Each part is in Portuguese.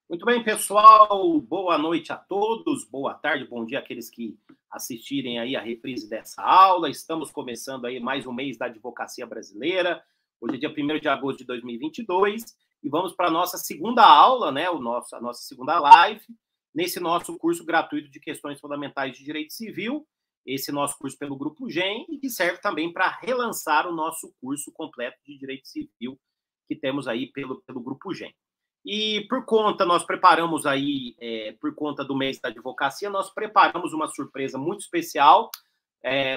Muito bem, pessoal. Boa noite a todos, boa tarde, bom dia àqueles que assistirem aí a reprise dessa aula. Estamos começando aí mais um mês da advocacia brasileira. Hoje é dia 1º de agosto de 2022 e vamos para a nossa segunda aula, né? A nossa segunda live, nesse nosso curso gratuito de questões fundamentais de direito civil, esse nosso curso pelo Grupo GEM, e que serve também para relançar o nosso curso completo de direito civil que temos aí pelo Grupo GEM. E nós preparamos aí, por conta do mês da advocacia, nós preparamos uma surpresa muito especial,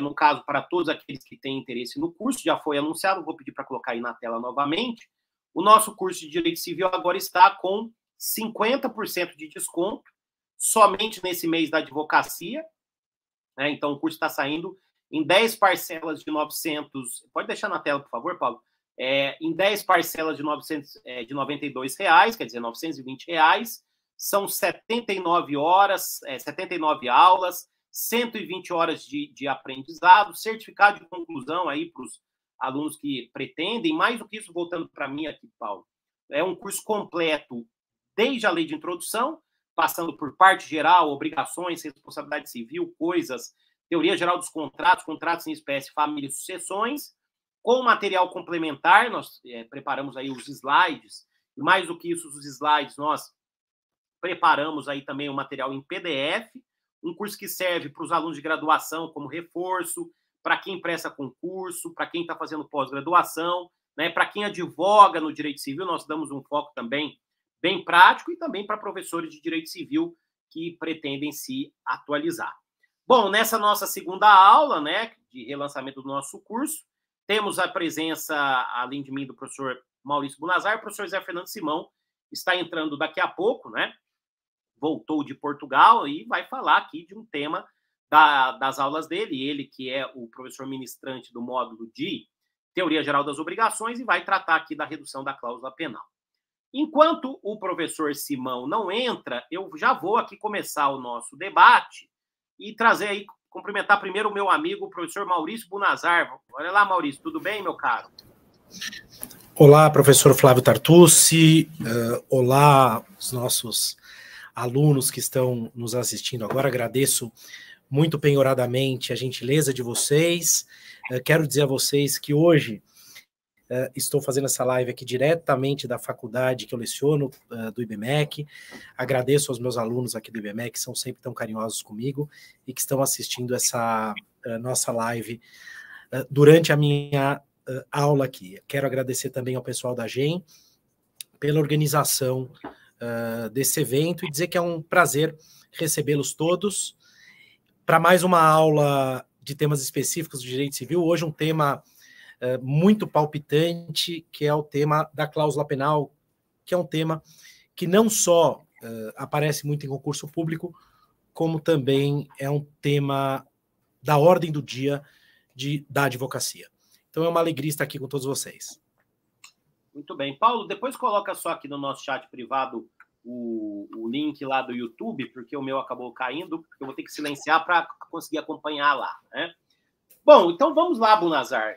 no caso, para todos aqueles que têm interesse no curso, já foi anunciado, vou pedir para colocar aí na tela novamente. O nosso curso de Direito Civil agora está com 50% de desconto, somente nesse mês da advocacia, né? Então, o curso está saindo em 10 parcelas de 900... Pode deixar na tela, por favor, Paulo? Em 10 parcelas de R$ 92, quer dizer, R$ 920, são 79 horas, 79 aulas, 120 horas de aprendizado, certificado de conclusão aí para os alunos que pretendem. Mais do que isso, voltando para mim aqui, Paulo, é um curso completo, desde a lei de introdução, passando por parte geral, obrigações, responsabilidade civil, coisas, teoria geral dos contratos, contratos em espécie, família e sucessões. Com material complementar, nós preparamos aí os slides, e mais do que isso, os slides, nós preparamos aí também o material em PDF, um curso que serve para os alunos de graduação como reforço, para quem presta concurso, para quem está fazendo pós-graduação, né, para quem advoga no direito civil, nós damos um foco também bem prático, e também para professores de direito civil que pretendem se atualizar. Bom, nessa nossa segunda aula, né, de relançamento do nosso curso, temos a presença, além de mim, do professor Maurício Bunazar. O professor Zé Fernando Simão está entrando daqui a pouco, né? Voltou de Portugal e vai falar aqui de um tema das aulas dele. Ele que é o professor ministrante do módulo de Teoria Geral das Obrigações e vai tratar aqui da redução da cláusula penal. Enquanto o professor Simão não entra, eu já vou aqui começar o nosso debate e trazer aí, cumprimentar primeiro o meu amigo, o professor Maurício Bunazar. Olha lá, Maurício, tudo bem, meu caro? Olá, professor Flávio Tartucci. Olá, os nossos alunos que estão nos assistindo agora. Agradeço muito penhoradamente a gentileza de vocês. Quero dizer a vocês que hoje estou fazendo essa live aqui diretamente da faculdade que eu leciono, do IBMEC. Agradeço aos meus alunos aqui do IBMEC, que são sempre tão carinhosos comigo e que estão assistindo essa nossa live durante a minha aula aqui. Quero agradecer também ao pessoal da GEM pela organização desse evento e dizer que é um prazer recebê-los todos para mais uma aula de temas específicos do direito civil. Hoje um tema muito palpitante, que é o tema da cláusula penal, que é um tema que não só aparece muito em concurso público, como também é um tema da ordem do dia da advocacia. Então é uma alegria estar aqui com todos vocês. Muito bem. Paulo, depois coloca só aqui no nosso chat privado o link lá do YouTube, porque o meu acabou caindo, porque eu vou ter que silenciar para conseguir acompanhar lá, né? Bom, então vamos lá, Bunazar.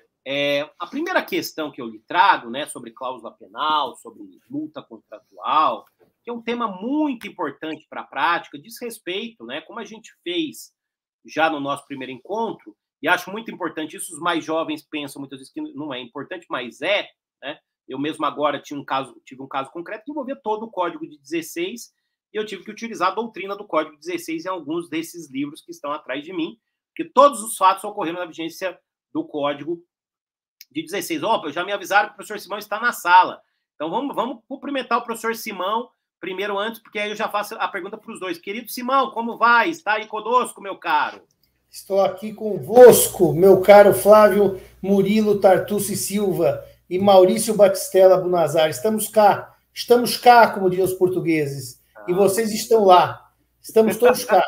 A primeira questão que eu lhe trago, né, sobre cláusula penal, sobre multa contratual, que é um tema muito importante para a prática, diz respeito, né, como a gente fez já no nosso primeiro encontro, e acho muito importante isso. Os mais jovens pensam muitas vezes que não é importante, mas é, né? Eu mesmo agora tive um caso concreto que envolvia todo o Código de 16, e eu tive que utilizar a doutrina do Código de 16 em alguns desses livros que estão atrás de mim, porque todos os fatos ocorreram na vigência do Código de 16. Opa, já me avisaram que o professor Simão está na sala. Então, vamos cumprimentar o professor Simão primeiro antes, porque aí eu já faço a pergunta para os dois. Querido Simão, como vai? Está aí conosco, meu caro? Estou aqui convosco, meu caro Flávio Murilo Tartucci Silva e Maurício Batistella Bunazar. Estamos cá, como dizem os portugueses. E vocês estão lá. Estamos todos cá.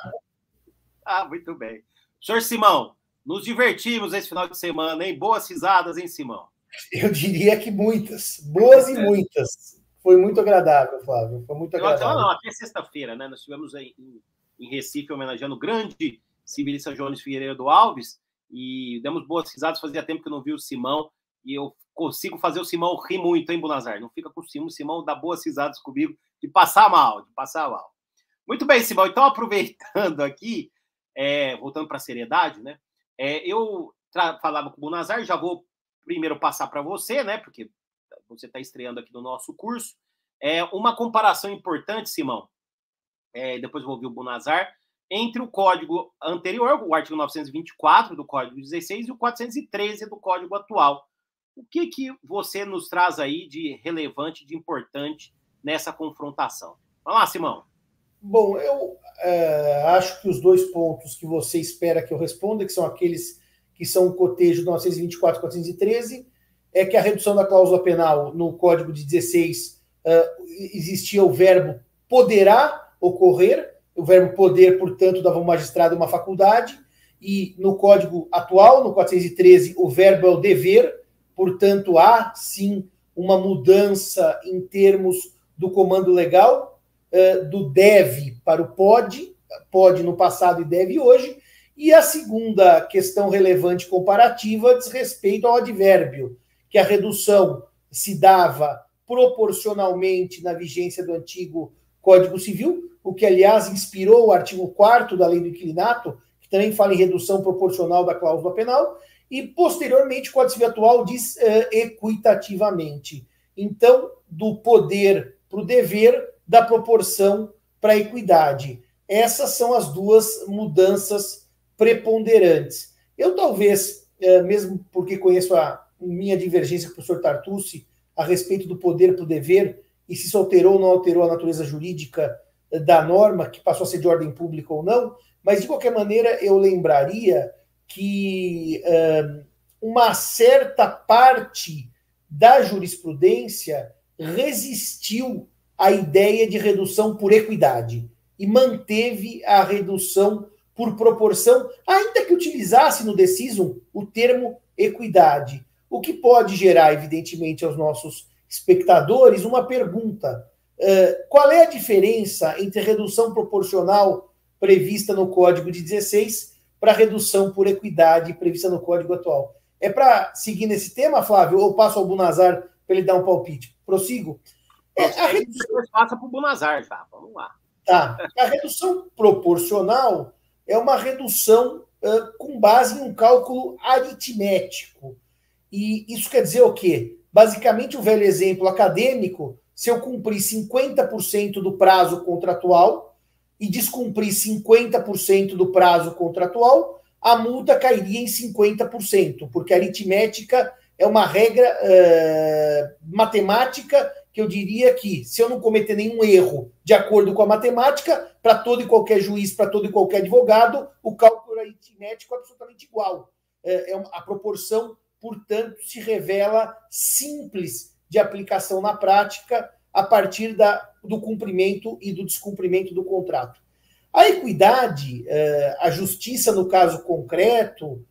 Muito bem. Senhor Simão, nos divertimos esse final de semana, hein? Boas risadas, hein, Simão? Eu diria que muitas. Boas e muitas. Foi muito agradável, Flávio. Foi muito agradável. Não, até sexta-feira, né? Nós estivemos aí em Recife homenageando o grande civilista Jones Figueiredo Alves e demos boas risadas. Fazia tempo que eu não vi o Simão e eu consigo fazer o Simão rir muito, hein, Bonazar? Não fica com o Simão dá boas risadas comigo, de passar mal. Muito bem, Simão, então aproveitando aqui, voltando para a seriedade, né? Eu falava com o Bonazar, já vou primeiro passar para você, né? Porque você está estreando aqui no nosso curso. Uma comparação importante, Simão, depois eu vou ouvir o Bonazar, entre o código anterior, o artigo 924 do Código 16 e o 413 do Código atual. O que você nos traz aí de relevante, de importante nessa confrontação? Vamos lá, Simão. Bom, eu acho que os dois pontos que você espera que eu responda, que são aqueles que são o cotejo do 924 e 413, é que a redução da cláusula penal no Código de 16 existia o verbo poderá ocorrer, o verbo poder, portanto, dava ao magistrado uma faculdade, e no Código atual, no 413, o verbo é o dever, portanto, há sim uma mudança em termos do comando legal, do deve para o pode no passado e deve hoje, e a segunda questão relevante comparativa diz respeito ao advérbio, que a redução se dava proporcionalmente na vigência do antigo Código Civil, o que, aliás, inspirou o artigo 4º da Lei do Inquilinato, que também fala em redução proporcional da cláusula penal, e, posteriormente, o Código Civil atual diz equitativamente. Então, do poder para o dever, da proporção para a equidade. Essas são as duas mudanças preponderantes. Eu talvez, mesmo porque conheço a minha divergência com o professor Tartucci a respeito do poder para o dever, e se isso alterou ou não alterou a natureza jurídica da norma, que passou a ser de ordem pública ou não, mas, de qualquer maneira, eu lembraria que uma certa parte da jurisprudência resistiu à ideia de redução por equidade e manteve a redução por proporção, ainda que utilizasse no decisum o termo equidade, o que pode gerar, evidentemente, aos nossos espectadores uma pergunta: qual é a diferença entre redução proporcional prevista no Código de 16 para redução por equidade prevista no Código atual? É para seguir nesse tema, Flávio, ou passo ao Bonazar para ele dar um palpite? Prossigo? A redução passa para o Bonazar, já. Vamos lá. Tá. A redução proporcional é uma redução com base em um cálculo aritmético. E isso quer dizer o quê? Basicamente, o velho exemplo acadêmico, se eu cumprir 50% do prazo contratual e descumprir 50% do prazo contratual, a multa cairia em 50%, porque a aritmética é uma regra matemática que eu diria que, se eu não cometer nenhum erro de acordo com a matemática, para todo e qualquer juiz, para todo e qualquer advogado, o cálculo aritmético é absolutamente igual. A proporção, portanto, se revela simples de aplicação na prática a partir do cumprimento e do descumprimento do contrato. A equidade, a justiça no caso concreto,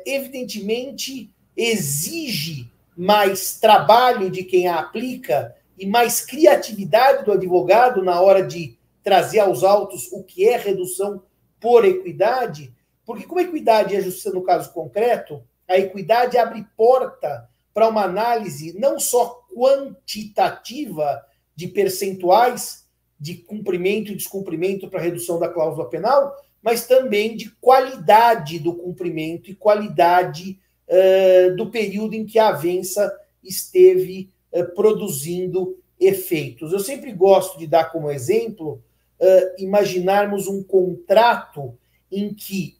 evidentemente exige mais trabalho de quem a aplica e mais criatividade do advogado na hora de trazer aos autos o que é redução por equidade, porque como a equidade é a justiça no caso concreto, a equidade abre porta para uma análise não só quantitativa de percentuais de cumprimento e descumprimento para redução da cláusula penal, mas também de qualidade do cumprimento e qualidade do período em que a avença esteve produzindo efeitos. Eu sempre gosto de dar como exemplo imaginarmos um contrato em que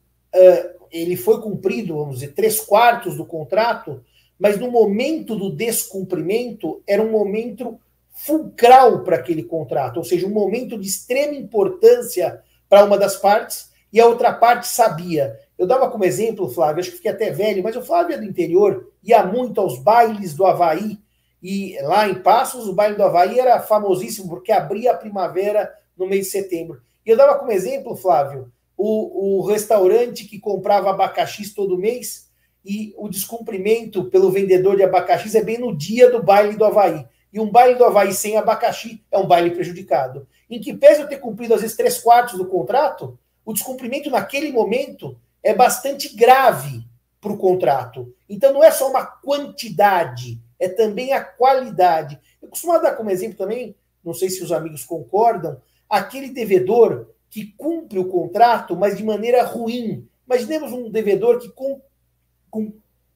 ele foi cumprido, vamos dizer, 3/4 do contrato, mas no momento do descumprimento era um momento fulcral para aquele contrato, ou seja, um momento de extrema importância para uma das partes e a outra parte sabia. Eu dava como exemplo, Flávio, acho que fiquei até velho, mas o Flávio é do interior, ia muito aos bailes do Havaí, e lá em Passos o baile do Havaí era famosíssimo porque abria a primavera no mês de setembro. E eu dava como exemplo, Flávio, o restaurante que comprava abacaxis todo mês e o descumprimento pelo vendedor de abacaxis é bem no dia do baile do Havaí. E um baile do Havaí sem abacaxi é um baile prejudicado. Em que pese eu ter cumprido, às vezes, 3/4 do contrato, o descumprimento naquele momento é bastante grave para o contrato. Então, não é só uma quantidade, é também a qualidade. Eu costumo dar como exemplo também, não sei se os amigos concordam, aquele devedor que cumpre o contrato, mas de maneira ruim. Imaginemos um devedor que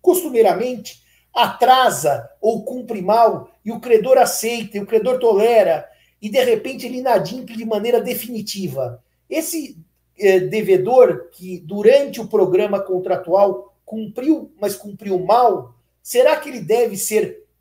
costumeiramente atrasa ou cumpre mal, e o credor aceita, e o credor tolera, e de repente ele inadimple de maneira definitiva. Esse devedor que durante o programa contratual cumpriu, mas cumpriu mal, será que ele deve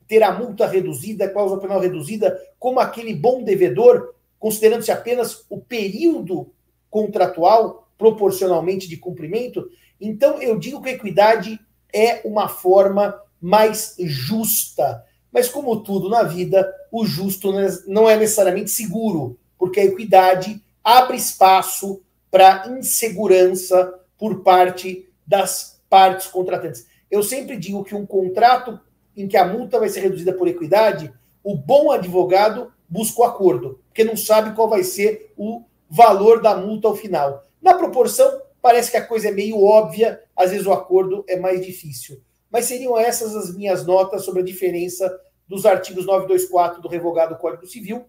ter a multa reduzida, a cláusula penal reduzida, como aquele bom devedor, considerando-se apenas o período contratual proporcionalmente de cumprimento? Então, eu digo que a equidade é uma forma mais justa. Mas, como tudo na vida, o justo não é necessariamente seguro, porque a equidade abre espaço para insegurança por parte das partes contratantes. Eu sempre digo que um contrato em que a multa vai ser reduzida por equidade, o bom advogado busca o acordo, porque não sabe qual vai ser o valor da multa ao final. Na proporção, parece que a coisa é meio óbvia, às vezes o acordo é mais difícil. Mas seriam essas as minhas notas sobre a diferença dos artigos 924 do revogado Código Civil,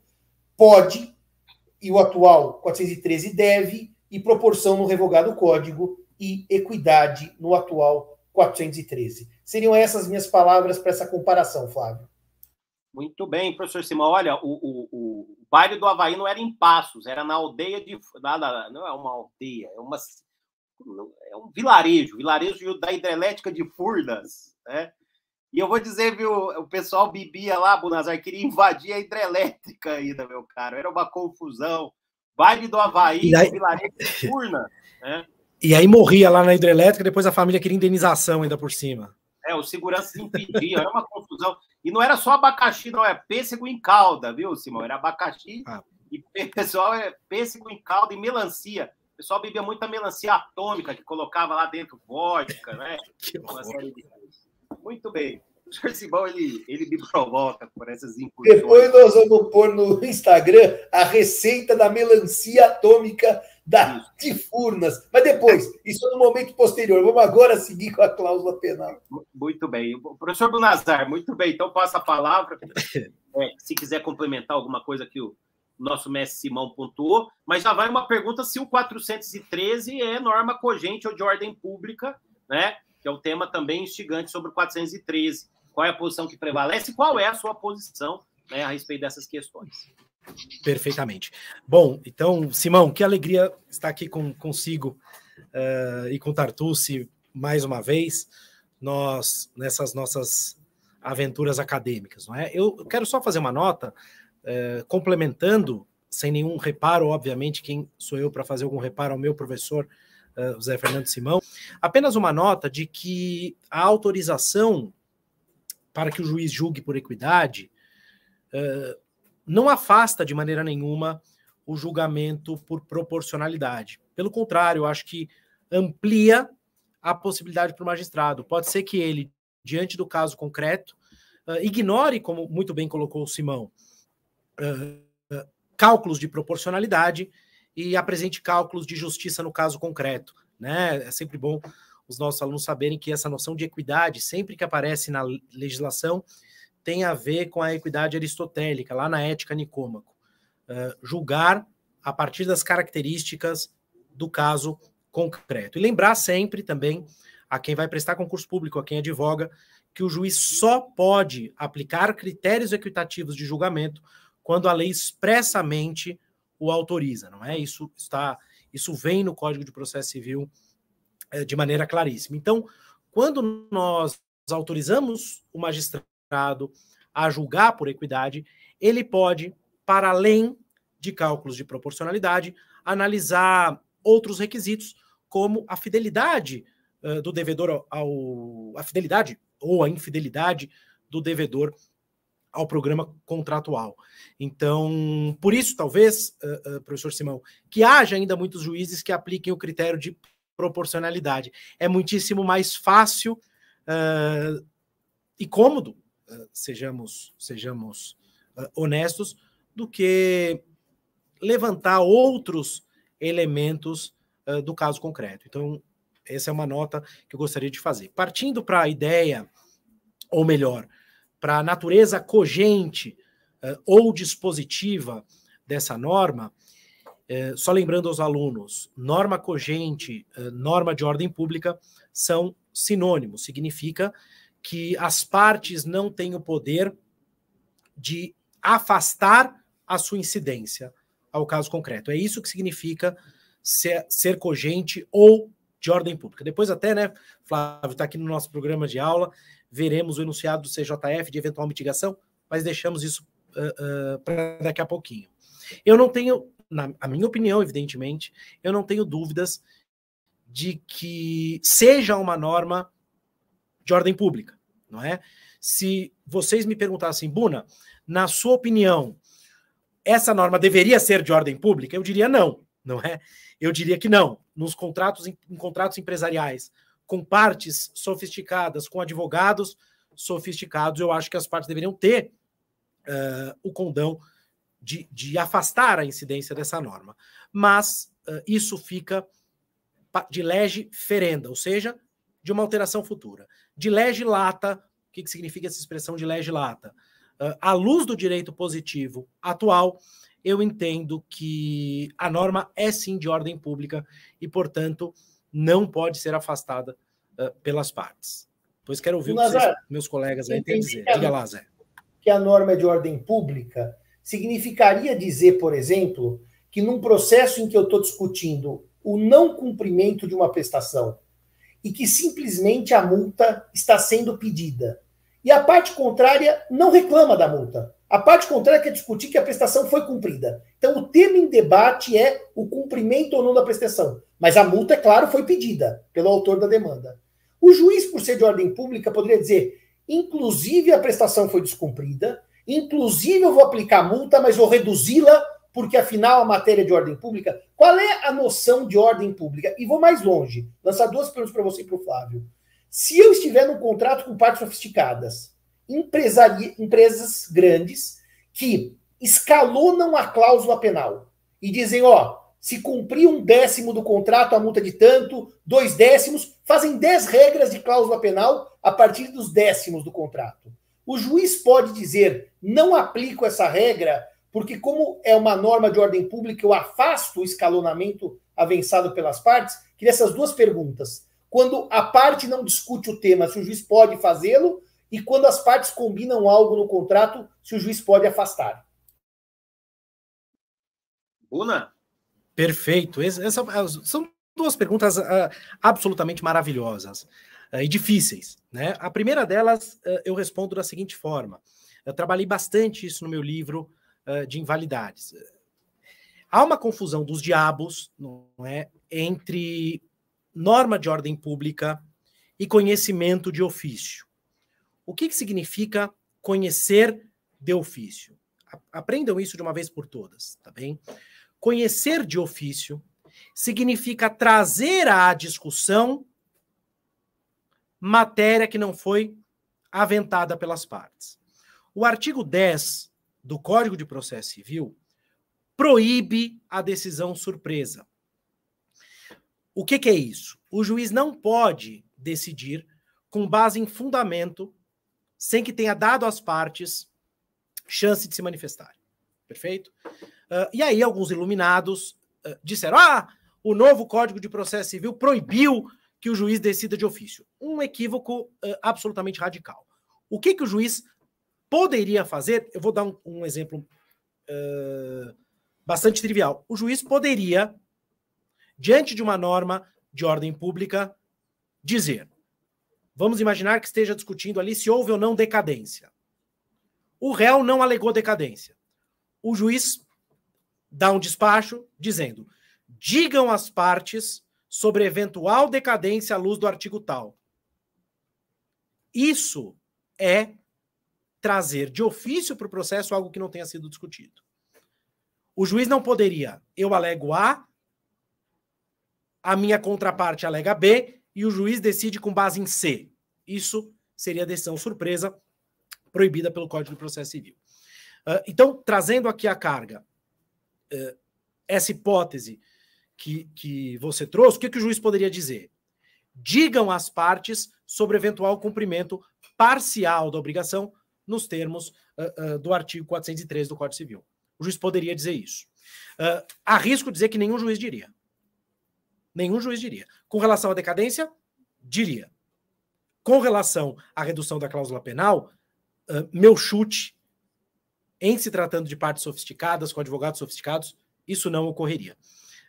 pode, e o atual 413 deve, e proporção no revogado Código, e equidade no atual 413. Seriam essas minhas palavras para essa comparação, Flávio. Muito bem, professor Simão. Olha, o baile do Avaí não era em Passos, era na aldeia de... Não é uma aldeia, é um vilarejo da hidrelétrica de Furnas, né? E eu vou dizer, viu, o pessoal bebia lá, Bunazar, queria invadir a hidrelétrica ainda, meu caro. Era uma confusão. Baile do Avaí, aí... vilarejo de Furnas, né? E aí morria lá na hidrelétrica, depois a família queria indenização ainda por cima. Os seguranças impediam, era uma confusão. E não era só abacaxi, não, é pêssego em calda, viu, Simão? Era abacaxi e pessoal pêssego em calda e melancia. O pessoal bebia muita melancia atômica, que colocava lá dentro vodka, né? Uma série de coisas. Muito bem. O senhor Simão, ele me provoca por essas incursões. Depois nós vamos pôr no Instagram a receita da melancia atômica de Furnas. Mas depois, isso é no momento posterior. Vamos agora seguir com a cláusula penal. Muito bem. O professor Bunazar, muito bem. Então, passa a palavra. Se quiser complementar alguma coisa que o nosso mestre Simão pontuou, mas já vai uma pergunta se o 413 é norma cogente ou de ordem pública, né? Que é o tema também instigante sobre o 413. Qual é a posição que prevalece e qual é a sua posição, né, a respeito dessas questões? Perfeitamente. Bom, então, Simão, que alegria estar aqui consigo e com o Tartucci mais uma vez, nós nessas nossas aventuras acadêmicas, não é? Eu quero só fazer uma nota, complementando, sem nenhum reparo, obviamente, quem sou eu para fazer algum reparo ao meu professor, José Fernando Simão, apenas uma nota de que a autorização para que o juiz julgue por equidade não afasta de maneira nenhuma o julgamento por proporcionalidade. Pelo contrário, eu acho que amplia a possibilidade para o magistrado. Pode ser que ele, diante do caso concreto, ignore, como muito bem colocou o Simão, cálculos de proporcionalidade e apresente cálculos de justiça no caso concreto, né? É sempre bom os nossos alunos saberem que essa noção de equidade, sempre que aparece na legislação, tem a ver com a equidade aristotélica, lá na Ética Nicômaco. Julgar a partir das características do caso concreto. E lembrar sempre também a quem vai prestar concurso público, a quem advoga, que o juiz só pode aplicar critérios equitativos de julgamento quando a lei expressamente o autoriza, não é? Isso vem no Código de Processo Civil de maneira claríssima. Então, quando nós autorizamos o magistrado a julgar por equidade, ele pode, para além de cálculos de proporcionalidade, analisar outros requisitos, como a fidelidade do devedor a fidelidade ou a infidelidade do devedor ao programa contratual. Então, por isso, talvez, professor Simão, que haja ainda muitos juízes que apliquem o critério de proporcionalidade. É muitíssimo mais fácil e cômodo, sejamos honestos, do que levantar outros elementos do caso concreto. Então, Essa é uma nota que eu gostaria de fazer. Partindo para a ideia, ou melhor, para a natureza cogente ou dispositiva dessa norma, só lembrando aos alunos, norma cogente, norma de ordem pública são sinônimos, significa que as partes não têm o poder de afastar a sua incidência ao caso concreto. É isso que significa ser cogente ou de ordem pública. Depois até, né, Flávio, está aqui no nosso programa de aula, veremos o enunciado do CJF de eventual mitigação, mas deixamos isso para daqui a pouquinho. Eu não tenho, na minha opinião, evidentemente, eu não tenho dúvidas de que seja uma norma de ordem pública, não é? Se vocês me perguntassem, Buna, na sua opinião, essa norma deveria ser de ordem pública? Eu diria não, não é? Eu diria que não. Nos contratos, em contratos empresariais, com partes sofisticadas, com advogados sofisticados, eu acho que as partes deveriam ter o condão de afastar a incidência dessa norma. Mas isso fica de lege ferenda, ou seja, de uma alteração futura. De lege lata, o que significa essa expressão de lege lata? À luz do direito positivo atual, eu entendo que a norma é sim de ordem pública e, portanto, não pode ser afastada pelas partes. Pois quero ouvir o que meus colegas aí têm a dizer. Diga lá, Zé. Que a norma é de ordem pública significaria dizer, por exemplo, que num processo em que eu estou discutindo o não cumprimento de uma prestação e que simplesmente a multa está sendo pedida, e a parte contrária não reclama da multa. A parte contrária quer discutir que a prestação foi cumprida. Então, o tema em debate é o cumprimento ou não da prestação. Mas a multa, é claro, foi pedida pelo autor da demanda. O juiz, por ser de ordem pública, poderia dizer, inclusive a prestação foi descumprida, inclusive eu vou aplicar a multa, mas vou reduzi-la, porque afinal a matéria é de ordem pública. Qual é a noção de ordem pública? E vou mais longe, lançar duas perguntas para você e para o Flávio. Se eu estiver num contrato com partes sofisticadas, empresas grandes que escalonam a cláusula penal e dizem, ó, se cumprir 1/10 do contrato, a multa de tanto, 2/10, fazem 10 regras de cláusula penal a partir dos 10º do contrato. O juiz pode dizer, não aplico essa regra, porque como é uma norma de ordem pública, eu afasto o escalonamento avançado pelas partes. Queria essas duas perguntas. Quando a parte não discute o tema, se o juiz pode fazê-lo, e quando as partes combinam algo no contrato, se o juiz pode afastar. Buna? Perfeito. São duas perguntas absolutamente maravilhosas e difíceis, né? A primeira delas eu respondo da seguinte forma. Eu trabalhei bastante isso no meu livro de invalidades. Há uma confusão dos diabos, não é, entre norma de ordem pública e conhecimento de ofício. O que significa conhecer de ofício? Aprendam isso de uma vez por todas, tá bem? Conhecer de ofício significa trazer à discussão matéria que não foi aventada pelas partes. O artigo 10 do Código de Processo Civil proíbe a decisão surpresa. O que é isso? O juiz não pode decidir com base em fundamento sem que tenha dado às partes chance de se manifestar. Perfeito? E aí alguns iluminados disseram, o novo Código de Processo Civil proibiu que o juiz decida de ofício. Um equívoco absolutamente radical. O que o juiz poderia fazer? Eu vou dar um exemplo bastante trivial. O juiz poderia, diante de uma norma de ordem pública, dizer, vamos imaginar que esteja discutindo ali se houve ou não decadência. O réu não alegou decadência. O juiz dá um despacho dizendo, digam às partes sobre eventual decadência à luz do artigo tal. Isso é trazer de ofício para o processo algo que não tenha sido discutido. O juiz não poderia, eu alego A minha contraparte alega B, e o juiz decide com base em C. Isso seria decisão surpresa, proibida pelo Código de Processo Civil. Então, trazendo aqui a carga, essa hipótese que você trouxe, o que o juiz poderia dizer? digam às partes sobre eventual cumprimento parcial da obrigação nos termos do artigo 413 do Código Civil. O juiz poderia dizer isso. Arrisco dizer que nenhum juiz diria. Nenhum juiz diria. Com relação à decadência, diria. Com relação à redução da cláusula penal, meu chute, em se tratando de partes sofisticadas, com advogados sofisticados, isso não ocorreria.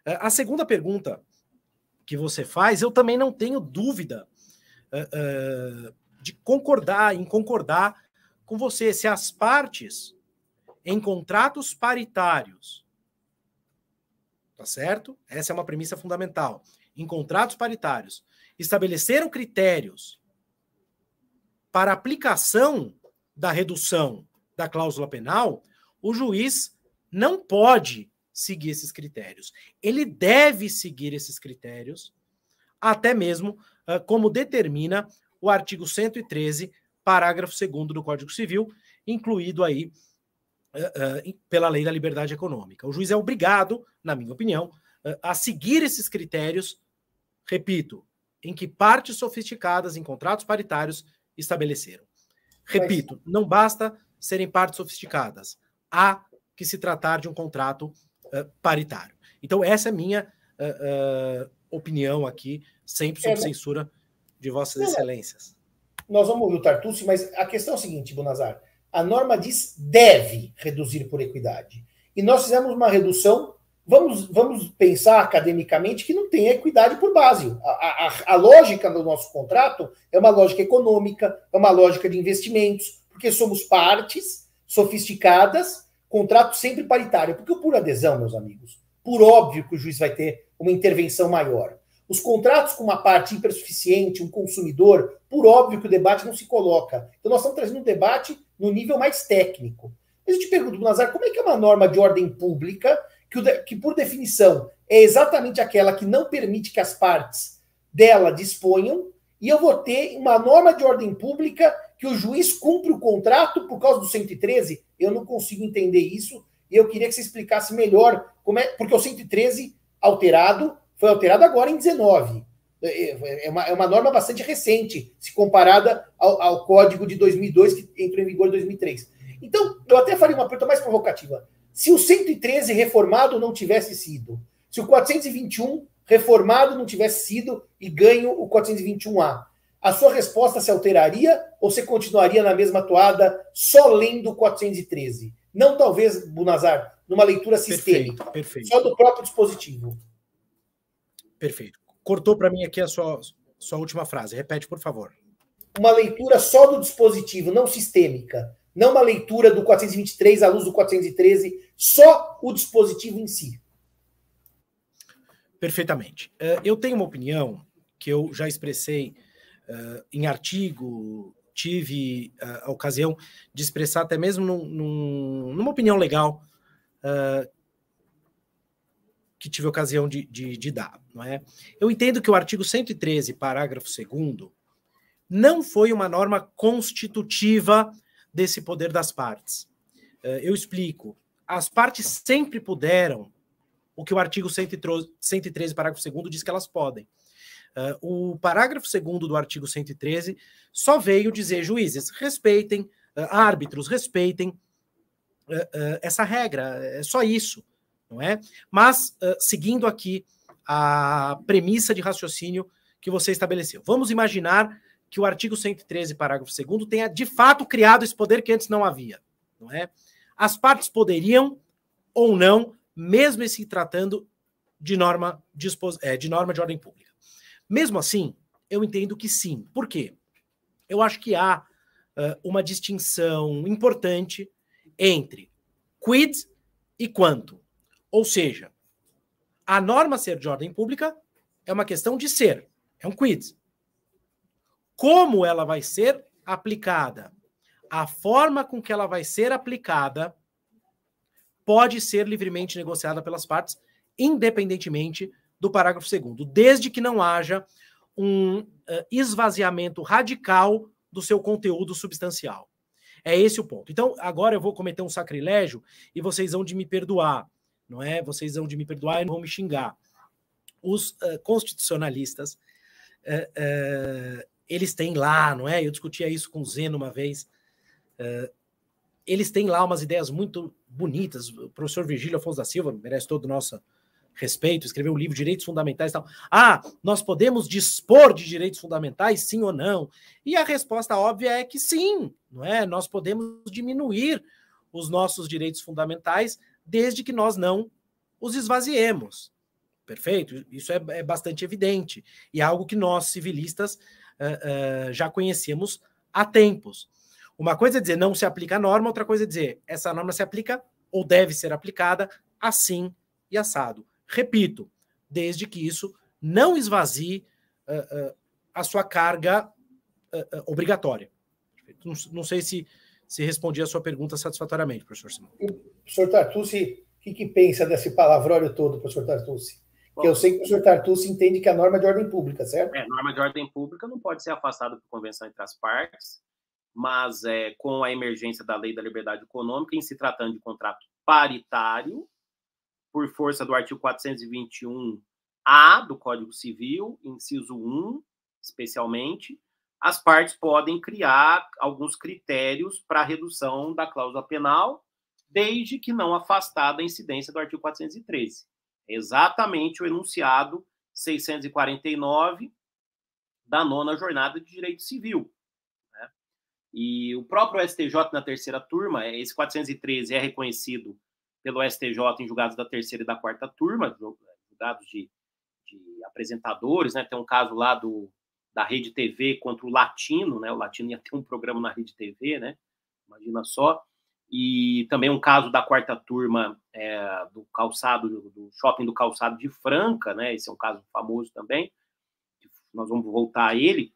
A segunda pergunta que você faz, eu também não tenho dúvida de concordar com você. Se as partes em contratos paritários, tá certo? Essa é uma premissa fundamental. Em contratos paritários, estabeleceram critérios para aplicação da redução da cláusula penal, o juiz não pode seguir esses critérios. Ele deve seguir esses critérios, até mesmo como determina o artigo 113, parágrafo 2º do Código Civil, incluído aí pela Lei da Liberdade Econômica. O juiz é obrigado, na minha opinião, a seguir esses critérios, repito, em que partes sofisticadas em contratos paritários estabeleceram. Repito, não basta serem partes sofisticadas, há que se tratar de um contrato paritário. Então, essa é a minha opinião aqui, sempre sob censura de Vossas Excelências. Nós vamos ouvir o Tartucci, mas a questão é o seguinte, Bonazar, a norma diz deve reduzir por equidade. E nós fizemos uma redução, vamos pensar academicamente que não tem equidade por base. A lógica do nosso contrato é uma lógica econômica, é uma lógica de investimentos, porque somos partes sofisticadas, contrato sempre paritário. Porque por adesão, meus amigos, por óbvio que o juiz vai ter uma intervenção maior. Os contratos com uma parte hipersuficiente, um consumidor, por óbvio que o debate não se coloca. Então nós estamos trazendo um debate no nível mais técnico. Mas eu te pergunto, Bonazar, como é que é uma norma de ordem pública que por definição é exatamente aquela que não permite que as partes dela disponham, e eu vou ter uma norma de ordem pública que o juiz cumpre o contrato por causa do 113? Eu não consigo entender isso, e eu queria que você explicasse melhor como é, porque o 113 foi alterado agora em 19. É uma norma bastante recente, se comparada ao Código de 2002, que entrou em vigor em 2003. Então, eu até faria uma pergunta mais provocativa. Se o 113 reformado não tivesse sido, se o 421 reformado não tivesse sido e ganho o 421A, a sua resposta se alteraria ou você continuaria na mesma toada só lendo o 413? Não talvez, Bonazar, numa leitura sistêmica, perfeito. Só do próprio dispositivo. Perfeito. Cortou para mim aqui a sua última frase. Repete, por favor. Uma leitura só do dispositivo, não sistêmica. Não uma leitura do 423 à luz do 413, só o dispositivo em si. Perfeitamente. Eu tenho uma opinião que eu já expressei em artigo, tive a ocasião de expressar até mesmo numa opinião legal que tive a ocasião de dar. Não é? Eu entendo que o artigo 113, parágrafo 2º, não foi uma norma constitutiva desse poder das partes. Eu explico. As partes sempre puderam o que o artigo 113, parágrafo 2º, diz que elas podem. O parágrafo 2º do artigo 113 só veio dizer, juízes, respeitem, árbitros, respeitem essa regra, é só isso, não é? Mas, seguindo aqui a premissa de raciocínio que você estabeleceu, vamos imaginar que o artigo 113, parágrafo 2º, tenha de fato criado esse poder que antes não havia, não é? As partes poderiam ou não, mesmo se tratando de norma de ordem pública. Mesmo assim, eu entendo que sim. Por quê? Eu acho que há uma distinção importante entre quid e quantum. Ou seja, a norma ser de ordem pública é uma questão de ser, é um quid. Como ela vai ser aplicada, a forma com que ela vai ser aplicada pode ser livremente negociada pelas partes, independentemente do parágrafo 2º, desde que não haja um esvaziamento radical do seu conteúdo substancial. É esse o ponto. Então, agora eu vou cometer um sacrilégio e vocês vão de me perdoar, não é? Vocês vão de me perdoar e não vão me xingar. Os constitucionalistas eles têm lá, não é? Eu discutia isso com o Zeno uma vez. Eles têm lá umas ideias muito bonitas. O professor Virgílio Afonso da Silva, merece todo o nosso respeito, escreveu um livro, Direitos Fundamentais e tal. Nós podemos dispor de direitos fundamentais, sim ou não? E a resposta óbvia é que sim, não é? Nós podemos diminuir os nossos direitos fundamentais desde que nós não os esvaziemos. Perfeito? Isso é bastante evidente. E é algo que nós, civilistas, já conhecíamos há tempos. Uma coisa é dizer não se aplica a norma, outra coisa é dizer essa norma se aplica ou deve ser aplicada assim e assado. Repito, desde que isso não esvazie a sua carga obrigatória. Não sei se respondi a sua pergunta satisfatoriamente, professor Simão. Professor Tartucci, o que pensa desse palavrório todo, professor Tartucci? Que eu sei que o professor Tartucci entende que a norma é de ordem pública, certo? Norma de ordem pública não pode ser afastada por convenção entre as partes, mas com a emergência da Lei da Liberdade Econômica, em se tratando de contrato paritário, por força do artigo 421-A do Código Civil, inciso 1, especialmente, as partes podem criar alguns critérios para a redução da cláusula penal, desde que não afastada a incidência do artigo 413. Exatamente o enunciado 649 da 9ª Jornada de Direito Civil. Né? E o próprio STJ, na terceira turma, esse 413 é reconhecido pelo STJ em julgados da terceira e da quarta turma, julgados de apresentadores, né? Tem um caso lá da Rede TV contra o Latino, né? O Latino ia ter um programa na Rede TV, né? Imagina só. E também um caso da quarta turma do shopping do Calçado de Franca, né? Esse é um caso famoso também. Nós vamos voltar a ele.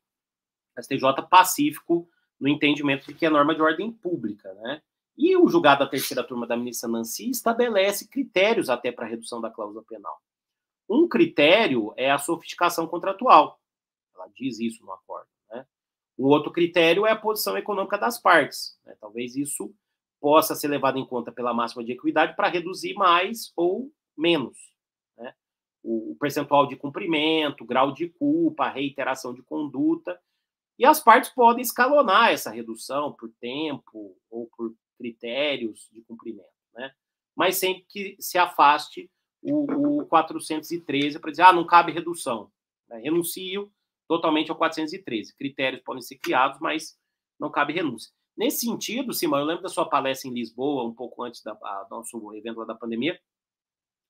STJ pacífico no entendimento de que é norma de ordem pública, né? E o julgado da terceira turma da ministra Nancy estabelece critérios até para a redução da cláusula penal. Um critério é a sofisticação contratual. Ela diz isso no acordo, né? O outro critério é a posição econômica das partes, né? Talvez isso possa ser levado em conta pela máxima de equidade para reduzir mais ou menos, né? O percentual de cumprimento, o grau de culpa, a reiteração de conduta. E as partes podem escalonar essa redução por tempo ou por critérios de cumprimento, né? Mas sempre que se afaste o 413 para dizer, não cabe redução, né? Renuncio totalmente ao 413. Critérios podem ser criados, mas não cabe renúncia. Nesse sentido, Simão, eu lembro da sua palestra em Lisboa, um pouco antes do nosso evento lá da pandemia,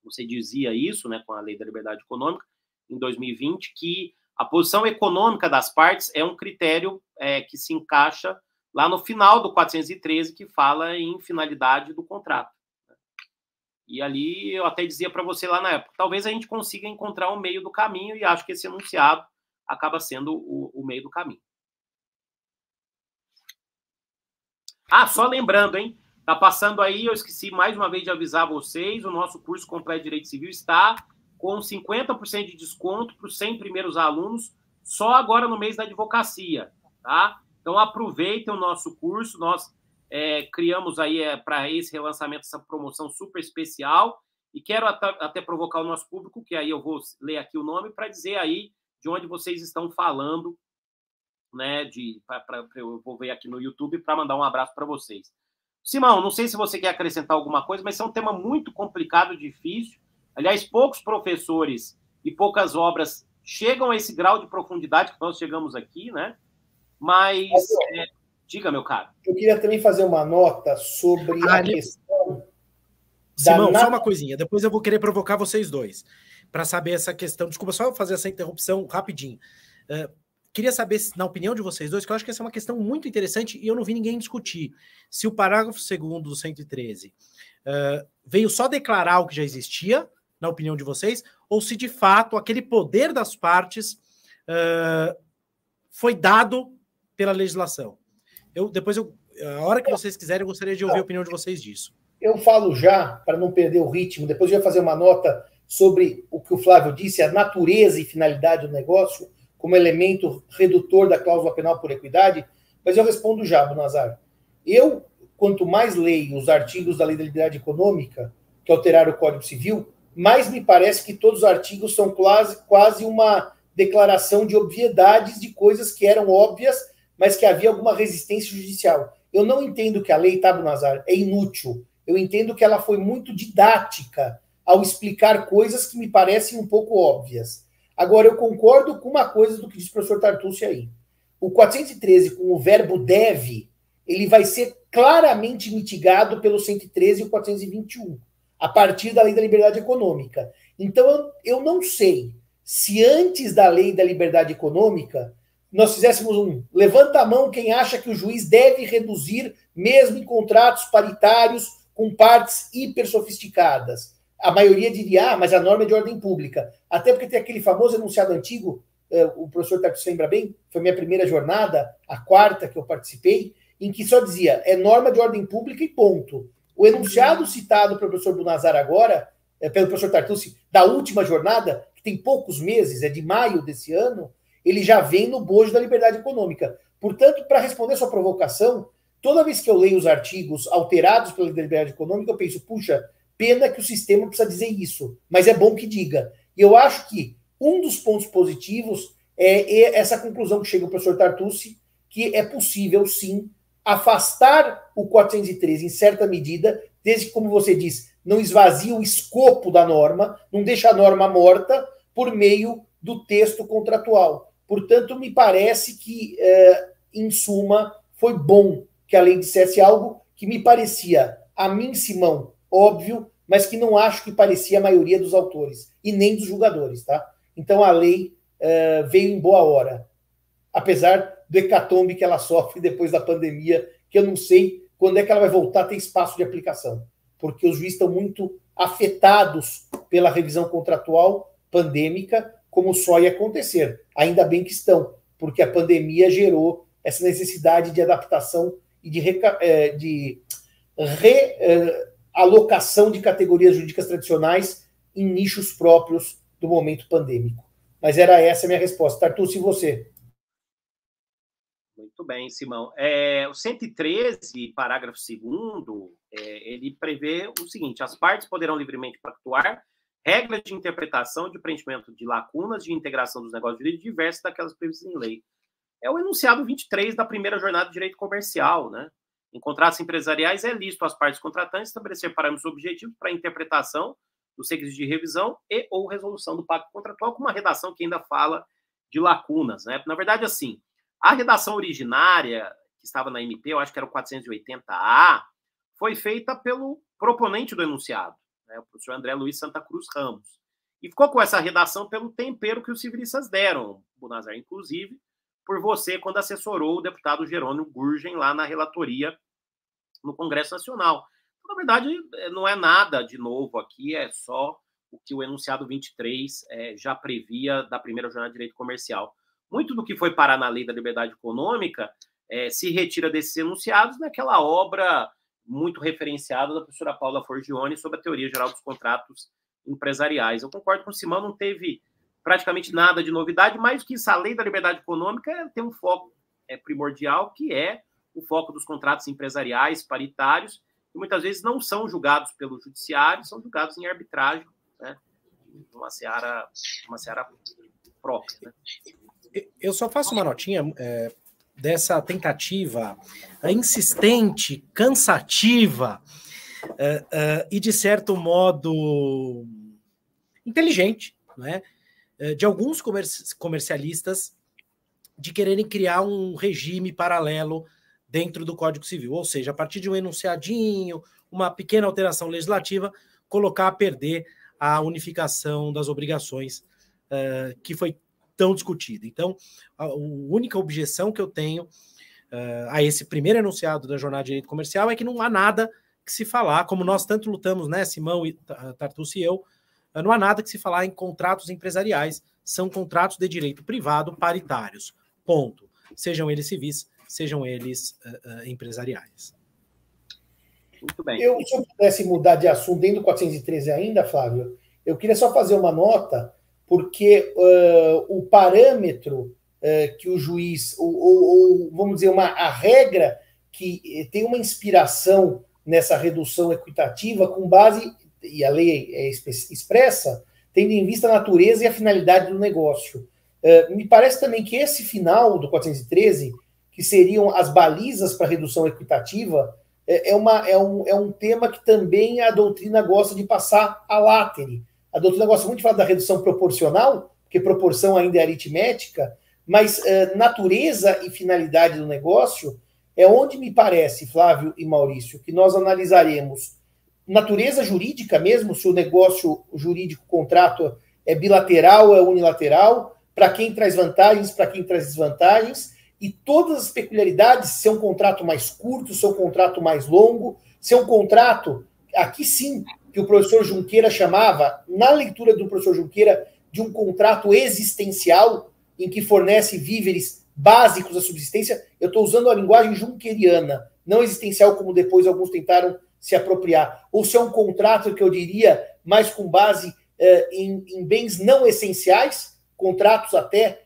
você dizia isso, né, com a Lei da Liberdade Econômica, em 2020, que a posição econômica das partes é um critério que se encaixa lá no final do 413, que fala em finalidade do contrato. E ali eu até dizia para você lá na época, talvez a gente consiga encontrar um meio do caminho, e acho que esse enunciado acaba sendo o meio do caminho. Só lembrando, hein? Tá passando aí, eu esqueci mais uma vez de avisar vocês, o nosso curso completo de Direito Civil está com 50% de desconto para os 100 primeiros alunos, só agora no mês da advocacia, tá? Então, aproveitem o nosso curso, nós criamos aí para esse relançamento essa promoção super especial, e quero até provocar o nosso público, que aí eu vou ler aqui o nome, para dizer aí de onde vocês estão falando, né? Eu vou ver aqui no YouTube para mandar um abraço para vocês. Simão, não sei se você quer acrescentar alguma coisa, mas é um tema muito complicado, difícil. Aliás, poucos professores e poucas obras chegam a esse grau de profundidade que nós chegamos aqui, né? Mas, diga, meu caro. Eu queria também fazer uma nota sobre a questão... Simão, só uma coisinha. Depois eu vou querer provocar vocês dois para saber essa questão. Desculpa, só fazer essa interrupção rapidinho. Queria saber, na opinião de vocês dois, que eu acho que essa é uma questão muito interessante e eu não vi ninguém discutir, se o parágrafo 2º do 113 veio só declarar o que já existia, na opinião de vocês, ou se de fato aquele poder das partes foi dado pela legislação. A hora que vocês quiserem, eu gostaria de ouvir a opinião de vocês disso. Eu falo já, para não perder o ritmo, depois eu ia fazer uma nota sobre o que o Flávio disse, a natureza e finalidade do negócio, como elemento redutor da cláusula penal por equidade, mas eu respondo já, Bonazar. Quanto mais leio os artigos da Lei da Liberdade Econômica, que alteraram o Código Civil, mais me parece que todos os artigos são quase uma declaração de obviedades de coisas que eram óbvias, mas que havia alguma resistência judicial. Eu não entendo que a lei, tá, Bunazar, é inútil. Eu entendo que ela foi muito didática ao explicar coisas que me parecem um pouco óbvias. Agora, eu concordo com uma coisa do que disse o professor Tartucci aí. O 413, com o verbo deve, ele vai ser claramente mitigado pelo 113 e o 421, a partir da lei da liberdade econômica. Então, eu não sei se antes da lei da liberdade econômica nós fizéssemos levanta a mão quem acha que o juiz deve reduzir, mesmo em contratos paritários com partes hiper sofisticadas. A maioria diria, mas a norma é de ordem pública. Até porque tem aquele famoso enunciado antigo, o professor Tartucci lembra bem, foi minha primeira jornada, a quarta que eu participei, em que só dizia, é norma de ordem pública e ponto. O enunciado citado pelo professor Bunazar agora, pelo professor Tartucci, da última jornada, que tem poucos meses, é de maio desse ano, ele já vem no bojo da liberdade econômica. Portanto, para responder a sua provocação, toda vez que eu leio os artigos alterados pela liberdade econômica, eu penso, puxa, pena que o sistema precisa dizer isso, mas é bom que diga. E eu acho que um dos pontos positivos é essa conclusão que chega o professor Tartucci, que é possível, sim, afastar o 413 em certa medida, desde que, como você diz, não esvazia o escopo da norma, não deixa a norma morta por meio do texto contratual. Portanto, me parece que, em suma, foi bom que a lei dissesse algo que me parecia, a mim, Simão, óbvio, mas que não acho que parecia a maioria dos autores, e nem dos julgadores, tá? Então, a lei veio em boa hora, apesar do hecatombe que ela sofre depois da pandemia, que eu não sei quando é que ela vai voltar a ter espaço de aplicação, porque os juízes estão muito afetados pela revisão contratual pandêmica, como só ia acontecer. Ainda bem que estão, porque a pandemia gerou essa necessidade de adaptação e de realocação de categorias jurídicas tradicionais em nichos próprios do momento pandêmico. Mas era essa a minha resposta. Tartucci, e você? Muito bem, Simão. O 113, parágrafo 2º, ele prevê o seguinte: as partes poderão livremente pactuar regras de interpretação, de preenchimento de lacunas, de integração dos negócios jurídicos diversas daquelas previstas em lei. É o enunciado 23 da primeira jornada de direito comercial, né? Em contratos empresariais é lícito às partes contratantes estabelecer parâmetros objetivos para a interpretação dos requisitos de revisão e ou resolução do pacto contratual, com uma redação que ainda fala de lacunas, né? Na verdade, assim, a redação originária, que estava na MP, eu acho que era o 480A, foi feita pelo proponente do enunciado, né, o professor André Luiz Santa Cruz Ramos. E ficou com essa redação pelo tempero que os civilistas deram, Bunazar, inclusive, por você, quando assessorou o deputado Jerônimo Gurgel lá na relatoria no Congresso Nacional. Então, na verdade, não é nada de novo aqui, é só o que o enunciado 23 já previa da primeira jornada de direito comercial. Muito do que foi parar na lei da liberdade econômica se retira desses enunciados naquela obra muito referenciada da professora Paula Forgione sobre a teoria geral dos contratos empresariais. Eu concordo com o Simão, não teve praticamente nada de novidade, mais do que isso, a lei da liberdade econômica tem um foco primordial, que é o foco dos contratos empresariais paritários, que muitas vezes não são julgados pelo judiciário, são julgados em arbitragem, né, numa seara própria. Né? Eu só faço uma notinha dessa tentativa insistente, cansativa e, de certo modo, inteligente, né, de alguns comercialistas de quererem criar um regime paralelo dentro do Código Civil, ou seja, a partir de um enunciadinho, uma pequena alteração legislativa, colocar a perder a unificação das obrigações que foi tão discutida. Então, a única objeção que eu tenho a esse primeiro enunciado da Jornada de Direito Comercial é que não há nada que se falar, como nós tanto lutamos, né, Simão, Tartucci e eu, não há nada que se falar em contratos empresariais, são contratos de direito privado paritários, ponto. Sejam eles civis, sejam eles empresariais. Muito bem. Se eu pudesse mudar de assunto dentro do 413 ainda, Flávio, eu queria só fazer uma nota, porque o parâmetro que o juiz, ou vamos dizer, a regra que tem uma inspiração nessa redução equitativa com base, e a lei é expressa, tendo em vista a natureza e a finalidade do negócio. Me parece também que esse final do 413, que seriam as balizas para redução equitativa, é um tema que também a doutrina gosta de passar a látere. A doutrina gosta muito de falar da redução proporcional, porque proporção ainda é aritmética, mas natureza e finalidade do negócio é onde me parece, Flávio e Maurício, que nós analisaremos natureza jurídica mesmo, se o negócio jurídico, o contrato é bilateral, é unilateral, para quem traz vantagens, para quem traz desvantagens, e todas as peculiaridades, se é um contrato mais curto, se é um contrato mais longo, se é um contrato, aqui sim, que o professor Junqueira chamava, na leitura do professor Junqueira, de um contrato existencial, em que fornece víveres básicos à subsistência. Eu estou usando a linguagem junqueriana, não existencial, como depois alguns tentaram se apropriar. Ou se é um contrato que eu diria mais com base em bens não essenciais, contratos até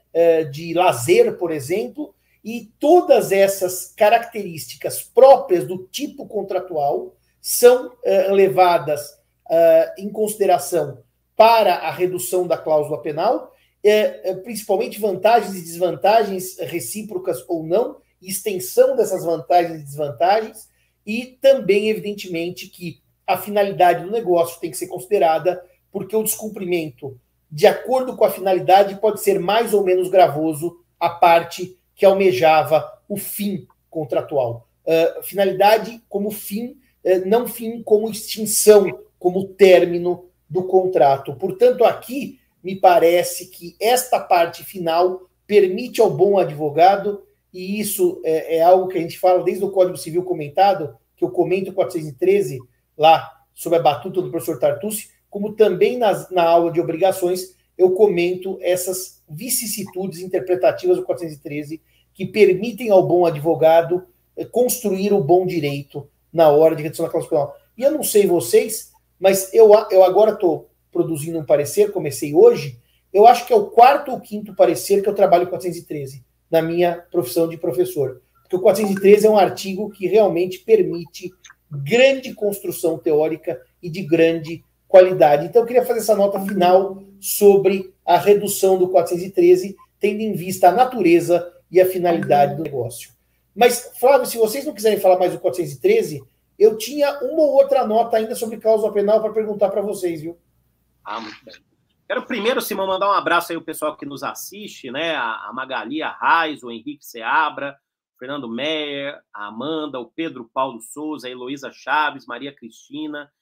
de lazer, por exemplo, e todas essas características próprias do tipo contratual são levadas em consideração para a redução da cláusula penal, principalmente vantagens e desvantagens recíprocas ou não, extensão dessas vantagens e desvantagens, e também, evidentemente, que a finalidade do negócio tem que ser considerada, porque o descumprimento, de acordo com a finalidade, pode ser mais ou menos gravoso à parte que almejava o fim contratual. Finalidade como fim, não fim como extinção, como término do contrato. Portanto, aqui me parece que esta parte final permite ao bom advogado, e isso é algo que a gente fala desde o Código Civil comentado, que eu comento o 413 lá, sob a batuta do professor Tartucci, como também na aula de obrigações, eu comento essas vicissitudes interpretativas do 413 que permitem ao bom advogado construir o bom direito na hora de redução da cláusula penal. E eu não sei vocês, mas eu agora estou produzindo um parecer, comecei hoje, eu acho que é o 4º ou 5º parecer que eu trabalho com 413 na minha profissão de professor. Porque o 413 é um artigo que realmente permite grande construção teórica e de grande qualidade. Então, eu queria fazer essa nota final sobre a redução do 413, tendo em vista a natureza e a finalidade do negócio. Mas, Flávio, se vocês não quiserem falar mais do 413, eu tinha uma ou outra nota ainda sobre cláusula penal para perguntar para vocês, viu? Muito bem. Quero primeiro, Simão, mandar um abraço aí ao pessoal que nos assiste, né? A Magali, a Raiz, o Henrique Seabra, o Fernando Meyer, a Amanda, o Pedro Paulo Souza, a Heloísa Chaves, Maria Cristina,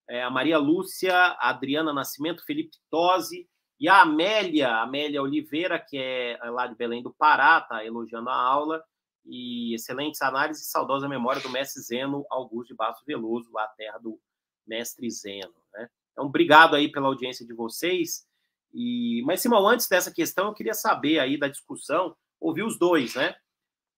a Maria Lúcia, a Adriana Nascimento, Felipe Tosi e a Amélia Oliveira, que é lá de Belém do Pará, tá elogiando a aula, e excelentes análises e saudosa memória do mestre Zeno Augusto de Bastos Veloso, lá a terra do mestre Zeno, né? Então, obrigado aí pela audiência de vocês. Mas, Simão, antes dessa questão, eu queria saber aí da discussão, ouvir os dois, né?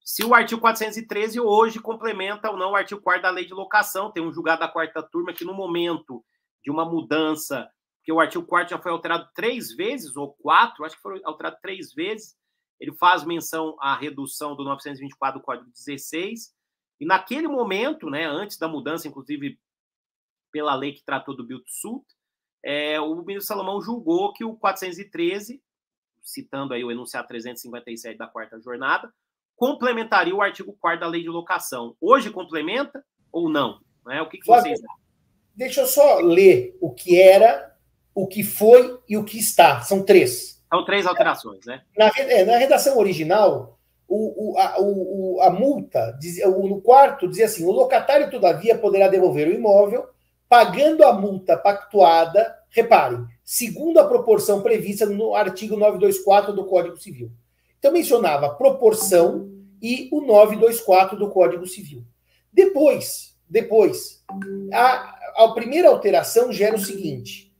Se o artigo 413 hoje complementa ou não o artigo 4º da lei de locação, tem um julgado da 4ª turma que no momento de uma mudança, que o artigo 4º já foi alterado 3 vezes, ou 4, acho que foi alterado 3 vezes, ele faz menção à redução do 924 do Código 16, e naquele momento, né, antes da mudança, inclusive pela lei que tratou do Biltsuit, o ministro Salomão julgou que o 413, citando aí o enunciado 357 da 4ª jornada, complementaria o artigo 4º da lei de locação. Hoje complementa ou não? Né? O que vocês acham? Deixa eu só ler o que era, o que foi e o que está. São 3. São 3 alterações, né? Na redação original, a multa, no 4º, dizia assim: o locatário, todavia, poderá devolver o imóvel pagando a multa pactuada, reparem, segundo a proporção prevista no artigo 924 do Código Civil. Então, mencionava proporção e o 924 do Código Civil. Depois, a primeira alteração gera o seguinte: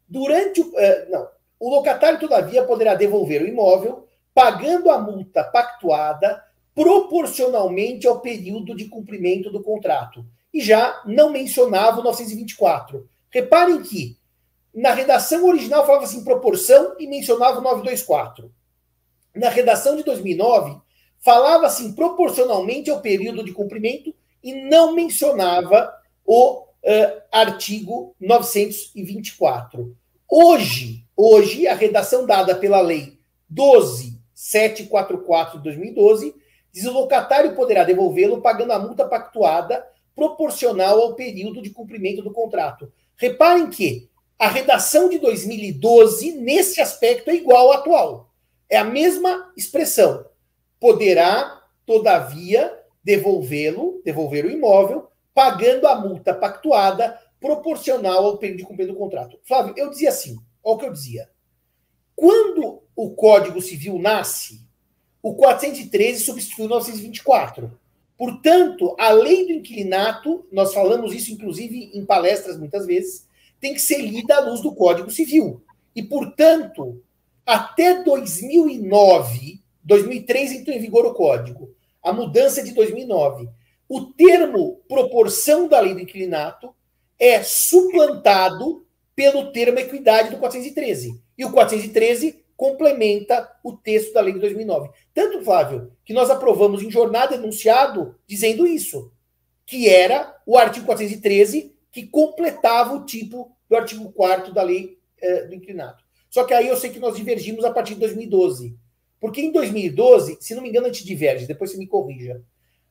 o locatário, todavia, poderá devolver o imóvel pagando a multa pactuada proporcionalmente ao período de cumprimento do contrato. E já não mencionava o 924. Reparem que na redação original falava assim proporção e mencionava o 924. Na redação de 2009 falava assim proporcionalmente ao período de cumprimento e não mencionava o artigo 924. Hoje, a redação dada pela lei 12744 de 2012 diz: o locatário poderá devolvê-lo pagando a multa pactuada proporcional ao período de cumprimento do contrato. Reparem que a redação de 2012, nesse aspecto, é igual à atual. É a mesma expressão. Poderá, todavia, devolver o imóvel, pagando a multa pactuada proporcional ao período de cumprimento do contrato. Flávio, eu dizia assim, olha o que eu dizia. Quando o Código Civil nasce, o 413 substitui o 924. Portanto, a lei do inquilinato, nós falamos isso inclusive em palestras muitas vezes, tem que ser lida à luz do Código Civil. E, portanto, até 2009, 2003 entrou em vigor o Código, a mudança de 2009, o termo proporção da lei do inquilinato é suplantado pelo termo equidade do 413. E o 413 complementa o texto da lei de 2009. Tanto, Flávio, que nós aprovamos em jornada enunciado dizendo isso, que era o artigo 413 que completava o tipo do artigo 4º da lei do inquilinato. Só que aí eu sei que nós divergimos a partir de 2012. Porque em 2012, se não me engano, a gente diverge, depois você me corrija.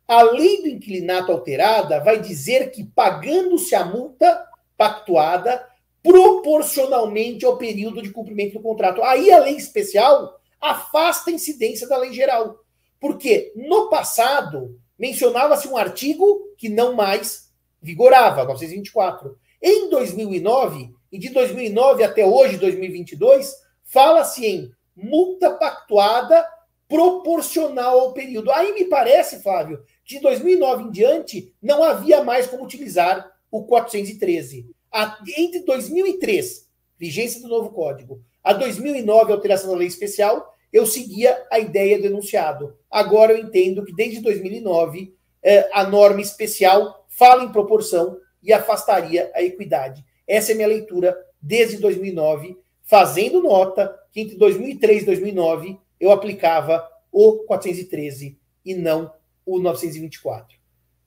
A lei do inquilinato alterada vai dizer que, pagando-se a multa pactuada proporcionalmente ao período de cumprimento do contrato. Aí a lei especial afasta a incidência da lei geral. Porque no passado mencionava-se um artigo que não mais vigorava, 924. Em 2009, e de 2009 até hoje, 2022, fala-se em multa pactuada proporcional ao período. Aí me parece, Flávio, que de 2009 em diante não havia mais como utilizar o 413. Entre 2003, vigência do novo código, a 2009, alteração da lei especial, eu seguia a ideia do enunciado. Agora eu entendo que desde 2009 a norma especial fala em proporção e afastaria a equidade. Essa é a minha leitura desde 2009, fazendo nota que entre 2003 e 2009 eu aplicava o 413 e não o 924.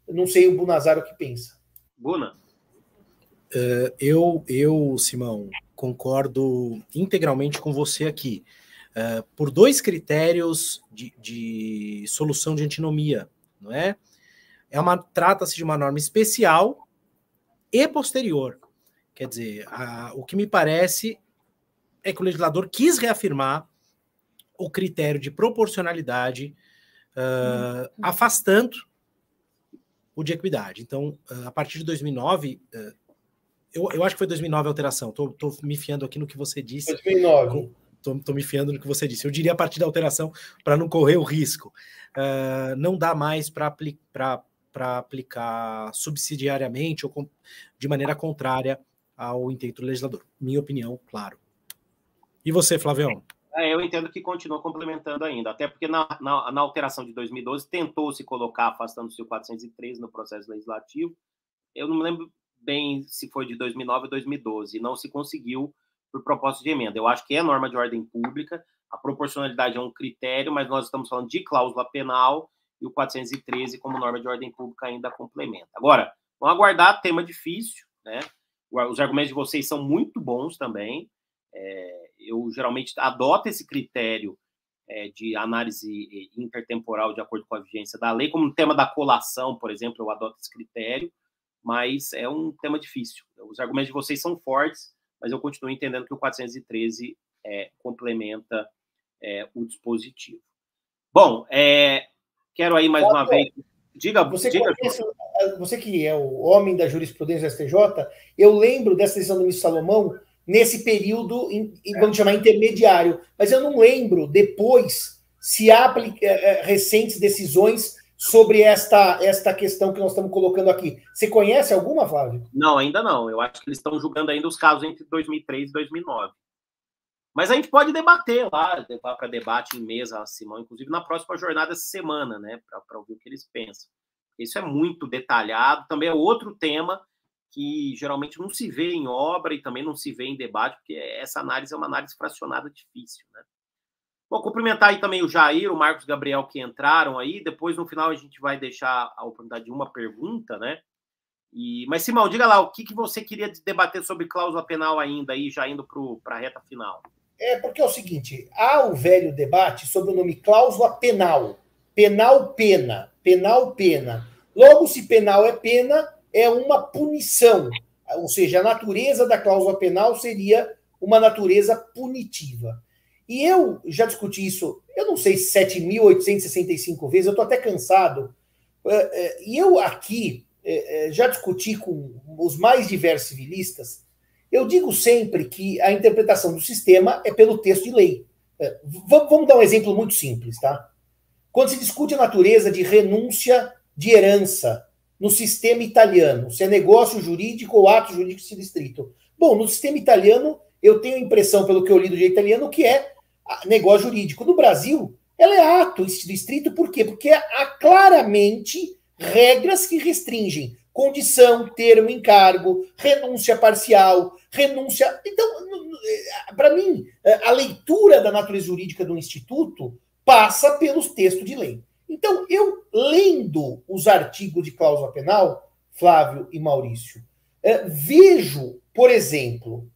Eu não sei o Bunazar o que pensa. Buna? Simão, concordo integralmente com você aqui. Por dois critérios de solução de antinomia, não é? Trata-se de uma norma especial e posterior. Quer dizer, o que me parece é que o legislador quis reafirmar o critério de proporcionalidade, afastando o de equidade. Então, a partir de 2009, eu acho que foi 2009 a alteração, estou me fiando aqui no que você disse. 2009. Estou me fiando no que você disse. Eu diria a partir da alteração, para não correr o risco. Não dá mais para aplicar subsidiariamente ou de maneira contrária ao intento do legislador. Minha opinião, claro. E você, Flavião? Eu entendo que continua complementando ainda, até porque na alteração de 2012 tentou-se colocar afastando-se o 413 no processo legislativo. Eu não me lembro bem se foi de 2009 ou 2012, não se conseguiu por proposta de emenda. Eu acho que é norma de ordem pública, a proporcionalidade é um critério, mas nós estamos falando de cláusula penal e o 413 como norma de ordem pública ainda complementa. Agora, vamos aguardar, tema difícil, né? Os argumentos de vocês são muito bons também. Eu geralmente adoto esse critério de análise intertemporal de acordo com a vigência da lei, como no tema da colação, por exemplo, eu adoto esse critério, mas é um tema difícil. Os argumentos de vocês são fortes, mas eu continuo entendendo que o 413 complementa o dispositivo. Bom, quero aí mais uma vez... Diga. Você que é o homem da jurisprudência STJ, eu lembro dessa decisão do ministro Salomão nesse período, vamos chamar intermediário, mas eu não lembro depois se há recentes decisões sobre esta questão que nós estamos colocando aqui. Você conhece alguma, Flávio? Não, ainda não. Eu acho que eles estão julgando ainda os casos entre 2003 e 2009. Mas a gente pode debater lá, levar para debate em mesa, Simão, inclusive na próxima jornada essa semana, né, para ouvir o que eles pensam. Isso é muito detalhado, também é outro tema que geralmente não se vê em obra e também não se vê em debate, porque essa análise é uma análise fracionada difícil, né? Vou cumprimentar aí também o Jair, o Marcos Gabriel que entraram aí, depois no final a gente vai deixar a oportunidade de uma pergunta, né? Mas, Simão, diga lá, o que você queria debater sobre cláusula penal ainda aí, já indo para a reta final? porque é o seguinte, há o velho debate sobre o nome cláusula penal. Penal-pena, penal-pena. Logo, se penal é pena, é uma punição. Ou seja, a natureza da cláusula penal seria uma natureza punitiva. E eu já discuti isso, eu não sei, 7.865 vezes, eu estou até cansado. E eu aqui já discuti com os mais diversos civilistas. Eu digo sempre que a interpretação do sistema é pelo texto de lei. Vamos dar um exemplo muito simples, tá? Quando se discute a natureza de renúncia de herança no sistema italiano, se é negócio jurídico ou ato jurídico subscrito. Bom, no sistema italiano, eu tenho a impressão, pelo que eu li do direito italiano, que é negócio jurídico. No Brasil, ela é ato estrito, por quê? Porque há claramente regras que restringem condição, termo, encargo, renúncia parcial, renúncia... Então, para mim, a leitura da natureza jurídica do Instituto passa pelos textos de lei. Então, eu lendo os artigos de cláusula penal, Flávio e Maurício, vejo, por exemplo,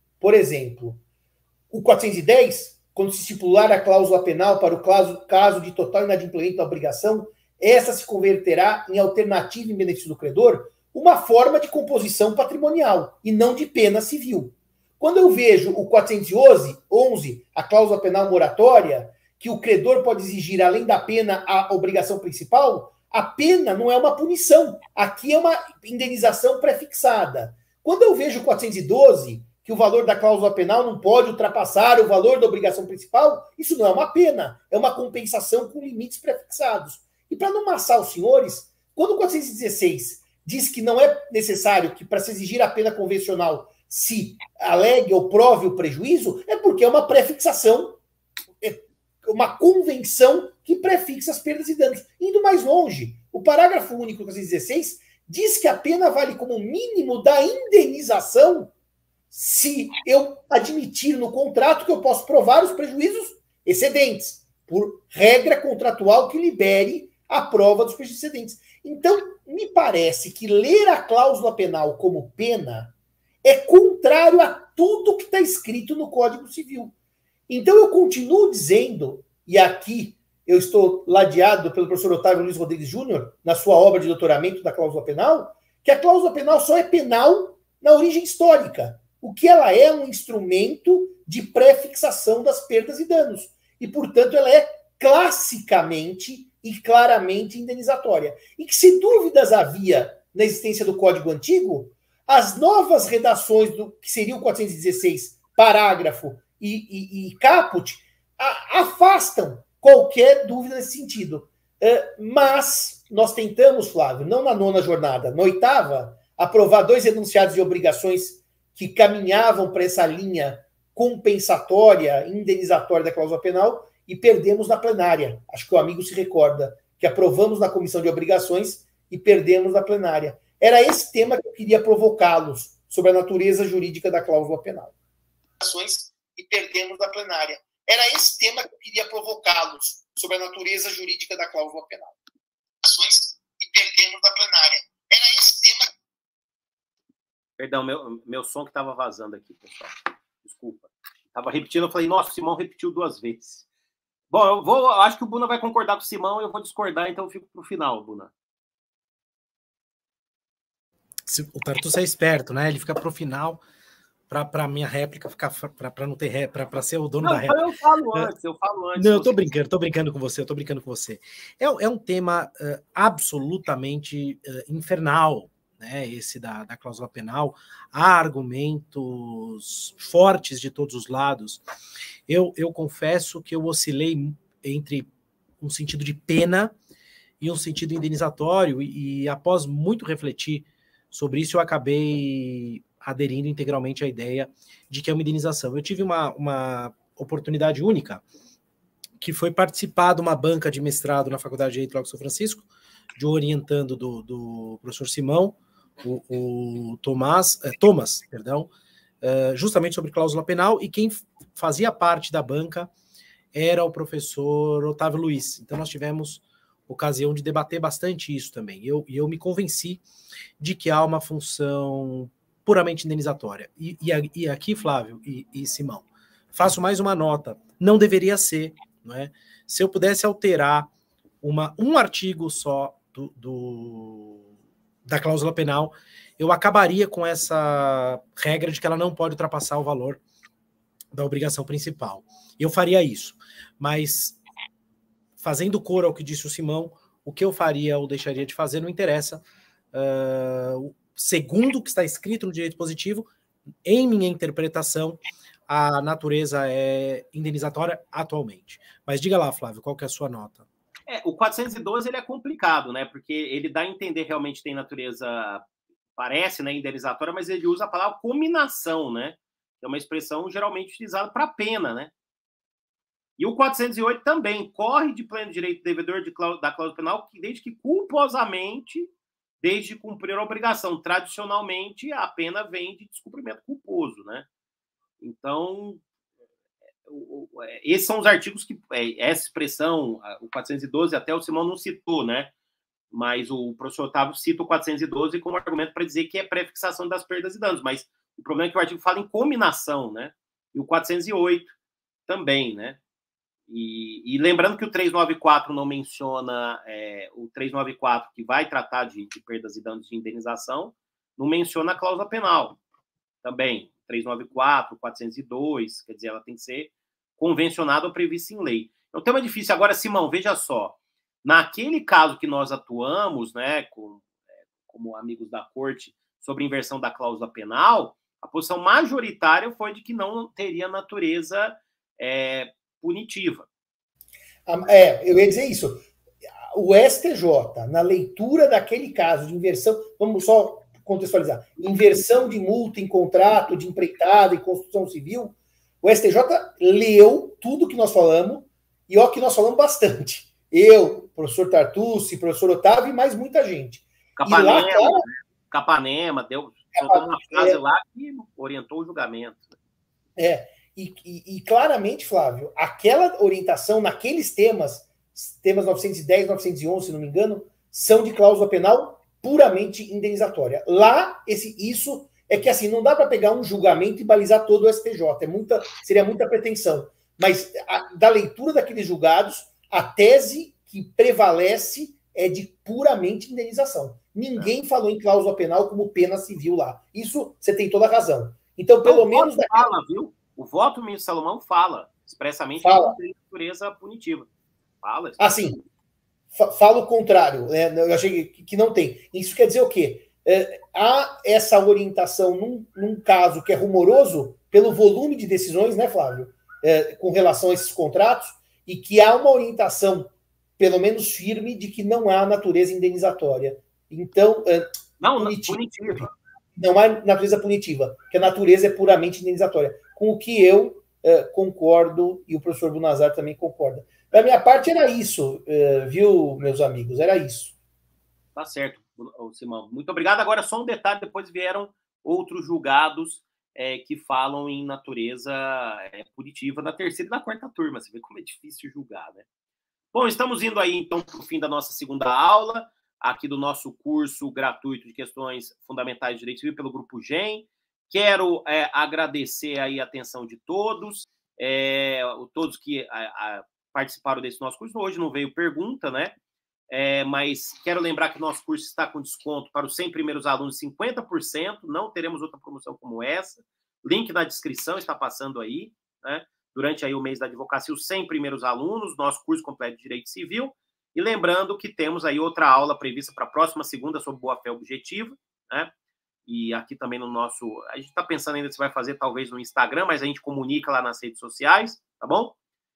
o 410, quando se estipular a cláusula penal para o caso de total inadimplemento da obrigação, essa se converterá em alternativa em benefício do credor, uma forma de composição patrimonial e não de pena civil. Quando eu vejo o 411, a cláusula penal moratória, que o credor pode exigir, além da pena, a obrigação principal, a pena não é uma punição. Aqui é uma indenização pré-fixada. Quando eu vejo o 412, que o valor da cláusula penal não pode ultrapassar o valor da obrigação principal, isso não é uma pena, é uma compensação com limites pré-fixados. E para não amassar os senhores, quando o 416 diz que não é necessário que, para se exigir a pena convencional, se alegue ou prove o prejuízo, é porque é uma pré-fixação, uma convenção que prefixa as perdas e danos. Indo mais longe, o parágrafo único do 416 diz que a pena vale como mínimo da indenização se eu admitir no contrato que eu posso provar os prejuízos excedentes, por regra contratual que libere a prova dos prejuízos excedentes. Então, me parece que ler a cláusula penal como pena é contrário a tudo que está escrito no Código Civil. Então, eu continuo dizendo, e aqui eu estou ladeado pelo professor Otávio Luiz Rodrigues Júnior, na sua obra de doutoramento da cláusula penal, que a cláusula penal só é penal na origem histórica. O que ela é um instrumento de pré-fixação das perdas e danos. E, portanto, ela é classicamente e claramente indenizatória. E que, se dúvidas havia na existência do Código Antigo, as novas redações do que seria o 416, parágrafo e caput, afastam qualquer dúvida nesse sentido. Mas nós tentamos, Flávio, não na 9ª jornada, na 8ª, aprovar 2 enunciados de obrigações que caminhavam para essa linha compensatória, indenizatória da cláusula penal, e perdemos na plenária. Acho que o amigo se recorda que aprovamos na comissão de obrigações e perdemos na plenária. Era esse tema que eu queria provocá-los, sobre a natureza jurídica da cláusula penal. E perdemos na plenária. Era esse tema que eu queria provocá-los, sobre a natureza jurídica da cláusula penal. E perdemos na plenária. Era esse tema... Perdão, meu som que estava vazando aqui, pessoal. Desculpa. Estava repetindo, eu falei, nossa, o Simão repetiu 2 vezes. Bom, acho que o Buna vai concordar com o Simão, eu vou discordar, então eu fico para o final, Buna. O Tartucci é esperto, né? Ele fica para o final, para minha réplica ficar, para não ter réplica, para ser o dono da réplica. Eu falo antes. Não, eu tô brincando com você. É um tema absolutamente infernal, né, esse da cláusula penal. Há argumentos fortes de todos os lados. Eu confesso que eu oscilei entre um sentido de pena e um sentido indenizatório, e após muito refletir sobre isso, eu acabei aderindo integralmente à ideia de que é uma indenização. Eu tive uma oportunidade única, que foi participar de uma banca de mestrado na Faculdade de Direito Lago São Francisco, de orientando do professor Simão, o Thomas, justamente sobre cláusula penal, e quem fazia parte da banca era o professor Otávio Luiz. Então nós tivemos ocasião de debater bastante isso também. E eu me convenci de que há uma função puramente indenizatória. E aqui, Flávio e Simão, faço mais uma nota. Não deveria ser, não é? Se eu pudesse alterar um artigo só da cláusula penal, eu acabaria com essa regra de que ela não pode ultrapassar o valor da obrigação principal. Eu faria isso, mas fazendo coro ao que disse o Simão, o que eu faria ou deixaria de fazer não interessa. Segundo o que está escrito no direito positivo, em minha interpretação, a natureza é indenizatória atualmente. Mas diga lá, Flávio, qual que é a sua nota? O 412 ele é complicado, né? Porque ele dá a entender realmente tem natureza, parece, né, indenizatória, mas ele usa a palavra cominação, né? Que é uma expressão geralmente utilizada para pena, né? E o 408 também corre de pleno direito devedor da cláusula penal, desde que culposamente, desde cumprir a obrigação. Tradicionalmente, a pena vem de descumprimento culposo, né? Então, esses são os artigos que essa expressão, o 412, até o Simão não citou, né? Mas o professor Otávio cita o 412 como argumento para dizer que é pré-fixação das perdas e danos, mas o problema é que o artigo fala em cominação, né? E o 408 também, né? E lembrando que o 394 não menciona, o 394 que vai tratar de perdas e danos de indenização, não menciona a cláusula penal também. 394, 402, quer dizer, ela tem que ser convencionada ou prevista em lei. É um tema difícil. Agora, Simão, veja só, naquele caso que nós atuamos, né, como amigos da corte, sobre inversão da cláusula penal, a posição majoritária foi de que não teria natureza punitiva. Eu ia dizer isso. O STJ, na leitura daquele caso de inversão, vamos só contextualizar, inversão de multa em contrato, de empreitada e construção civil, o STJ leu tudo que nós falamos, e ó que nós falamos bastante. Eu, professor Tartucci, professor Otávio e mais muita gente. Capanema, deu uma frase lá que orientou o julgamento. E claramente, Flávio, aquela orientação naqueles temas 910, 911, se não me engano, são de cláusula penal puramente indenizatória. Lá, isso é que assim, não dá para pegar um julgamento e balizar todo o STJ, seria muita pretensão. Mas da leitura daqueles julgados, a tese que prevalece é de puramente indenização. Ninguém falou em cláusula penal como pena civil lá. Isso você tem toda a razão. Então, pelo menos... viu? O voto do ministro Salomão fala expressamente de natureza punitiva. Fala. Assim, fala o contrário. Eu achei que não tem. Isso quer dizer o quê? Há essa orientação num caso que é rumoroso pelo volume de decisões, né, Flávio? Com relação a esses contratos, e que há uma orientação, pelo menos firme, de que não há natureza indenizatória. Então, punitiva. Não há natureza punitiva, que a natureza é puramente indenizatória. Com o que eu concordo, e o professor Bunazar também concorda. Da minha parte, era isso, viu, meus amigos? Era isso. Tá certo, Simão. Muito obrigado. Agora, só um detalhe, depois vieram outros julgados que falam em natureza punitiva na terceira e na quarta turma. Você vê como é difícil julgar, né? Bom, estamos indo aí, então, para o fim da nossa segunda aula, aqui do nosso curso gratuito de questões fundamentais de direito civil pelo Grupo GEM. Quero agradecer aí a atenção de todos, todos que participaram desse nosso curso. Hoje não veio pergunta, né? Mas quero lembrar que o nosso curso está com desconto para os 100 primeiros alunos, 50%. Não teremos outra promoção como essa. Link na descrição está passando aí, né? Durante aí o mês da advocacia, os 100 primeiros alunos, nosso curso completo de Direito Civil. E lembrando que temos aí outra aula prevista para a próxima segunda sobre boa-fé objetiva, né? E aqui também no nosso... A gente está pensando ainda se vai fazer talvez no Instagram, mas a gente comunica lá nas redes sociais, tá bom?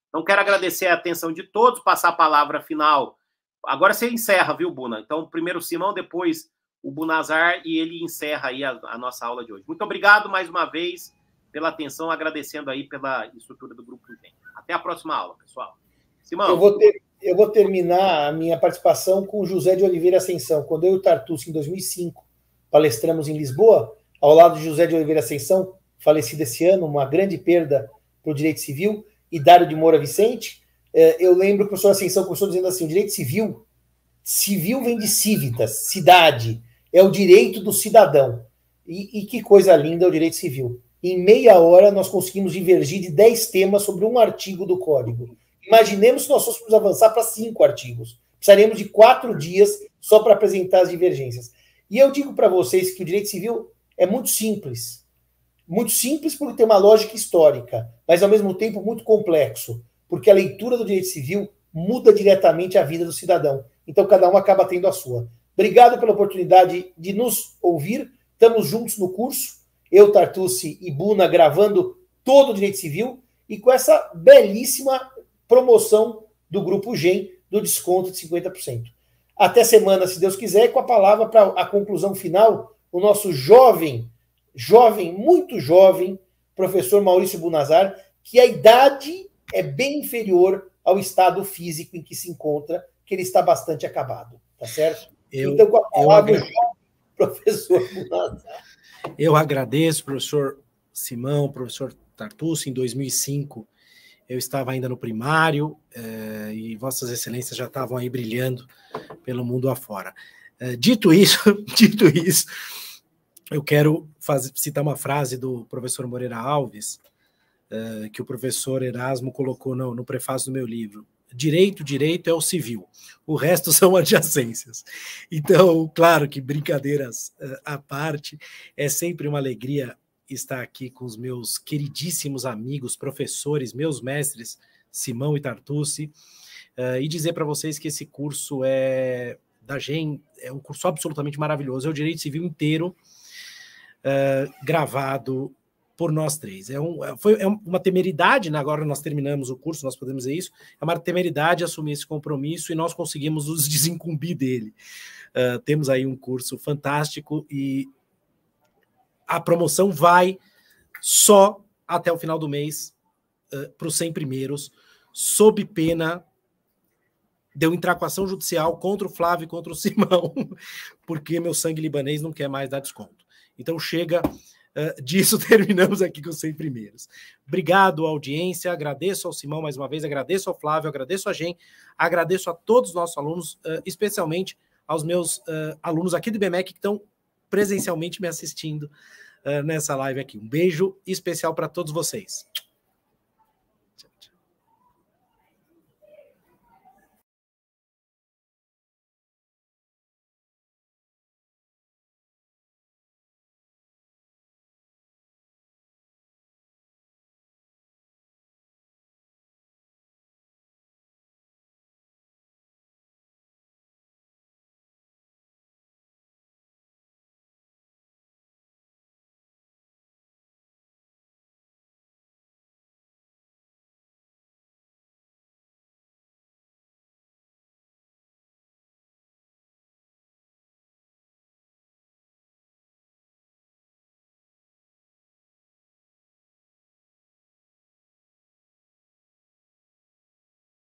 Então, quero agradecer a atenção de todos, passar a palavra final. Agora você encerra, viu, Buna? Então, primeiro o Simão, depois o Bunazar, e ele encerra aí a nossa aula de hoje. Muito obrigado mais uma vez pela atenção, agradecendo aí pela estrutura do Grupo GEM. Até a próxima aula, pessoal. Simão. Eu vou terminar a minha participação com o José de Oliveira Ascensão. Quando eu e o Tartucci, em 2005, palestramos em Lisboa, ao lado de José de Oliveira Ascensão, falecido esse ano, uma grande perda para o direito civil, e Dário de Moura Vicente, eu lembro que o professor Ascensão começou dizendo assim, o direito civil vem de civitas, cidade, é o direito do cidadão. E que coisa linda é o direito civil. em meia hora nós conseguimos divergir de 10 temas sobre um artigo do código. Imaginemos se nós fôssemos avançar para 5 artigos. Precisaríamos de 4 dias só para apresentar as divergências. E eu digo para vocês que o direito civil é muito simples. Muito simples porque tem uma lógica histórica, mas ao mesmo tempo muito complexo, porque a leitura do direito civil muda diretamente a vida do cidadão. Então cada um acaba tendo a sua. Obrigado pela oportunidade de nos ouvir. Estamos juntos no curso, eu, Tartucci e Buna, gravando todo o direito civil e com essa belíssima promoção do Grupo GEM do desconto de 50%. Até semana, se Deus quiser, com a palavra para a conclusão final, o nosso jovem, muito jovem, professor Maurício Bunazar, que a idade é bem inferior ao estado físico em que se encontra, que ele está bastante acabado, tá certo? Então, com a palavra, professor Bunazar. Eu agradeço, professor Simão, professor Tartucci. Em 2005, eu estava ainda no primário e vossas excelências já estavam aí brilhando pelo mundo afora. Dito isso, eu quero citar uma frase do professor Moreira Alves, que o professor Erasmo colocou no prefácio do meu livro. Direito é o civil, o resto são adjacências. Então, claro que brincadeiras à parte, é sempre uma alegria estar aqui com os meus queridíssimos amigos, professores, meus mestres, Simão e Tartucci, e dizer para vocês que esse curso da GEM é um curso absolutamente maravilhoso, é o direito civil inteiro gravado por nós três. Foi uma temeridade, né? Agora nós terminamos o curso, nós podemos dizer isso, é uma temeridade assumir esse compromisso e nós conseguimos nos desincumbir dele. Temos aí um curso fantástico e a promoção vai só até o final do mês para os 100 primeiros, sob pena de eu entrar com ação judicial contra o Flávio e contra o Simão, porque meu sangue libanês não quer mais dar desconto. Então chega disso, terminamos aqui com os 100 primeiros. Obrigado à audiência, agradeço ao Simão mais uma vez, agradeço ao Flávio, agradeço a GEM, agradeço a todos os nossos alunos, especialmente aos meus alunos aqui do IBMEC que estão presencialmente me assistindo nessa live aqui. Um beijo especial para todos vocês.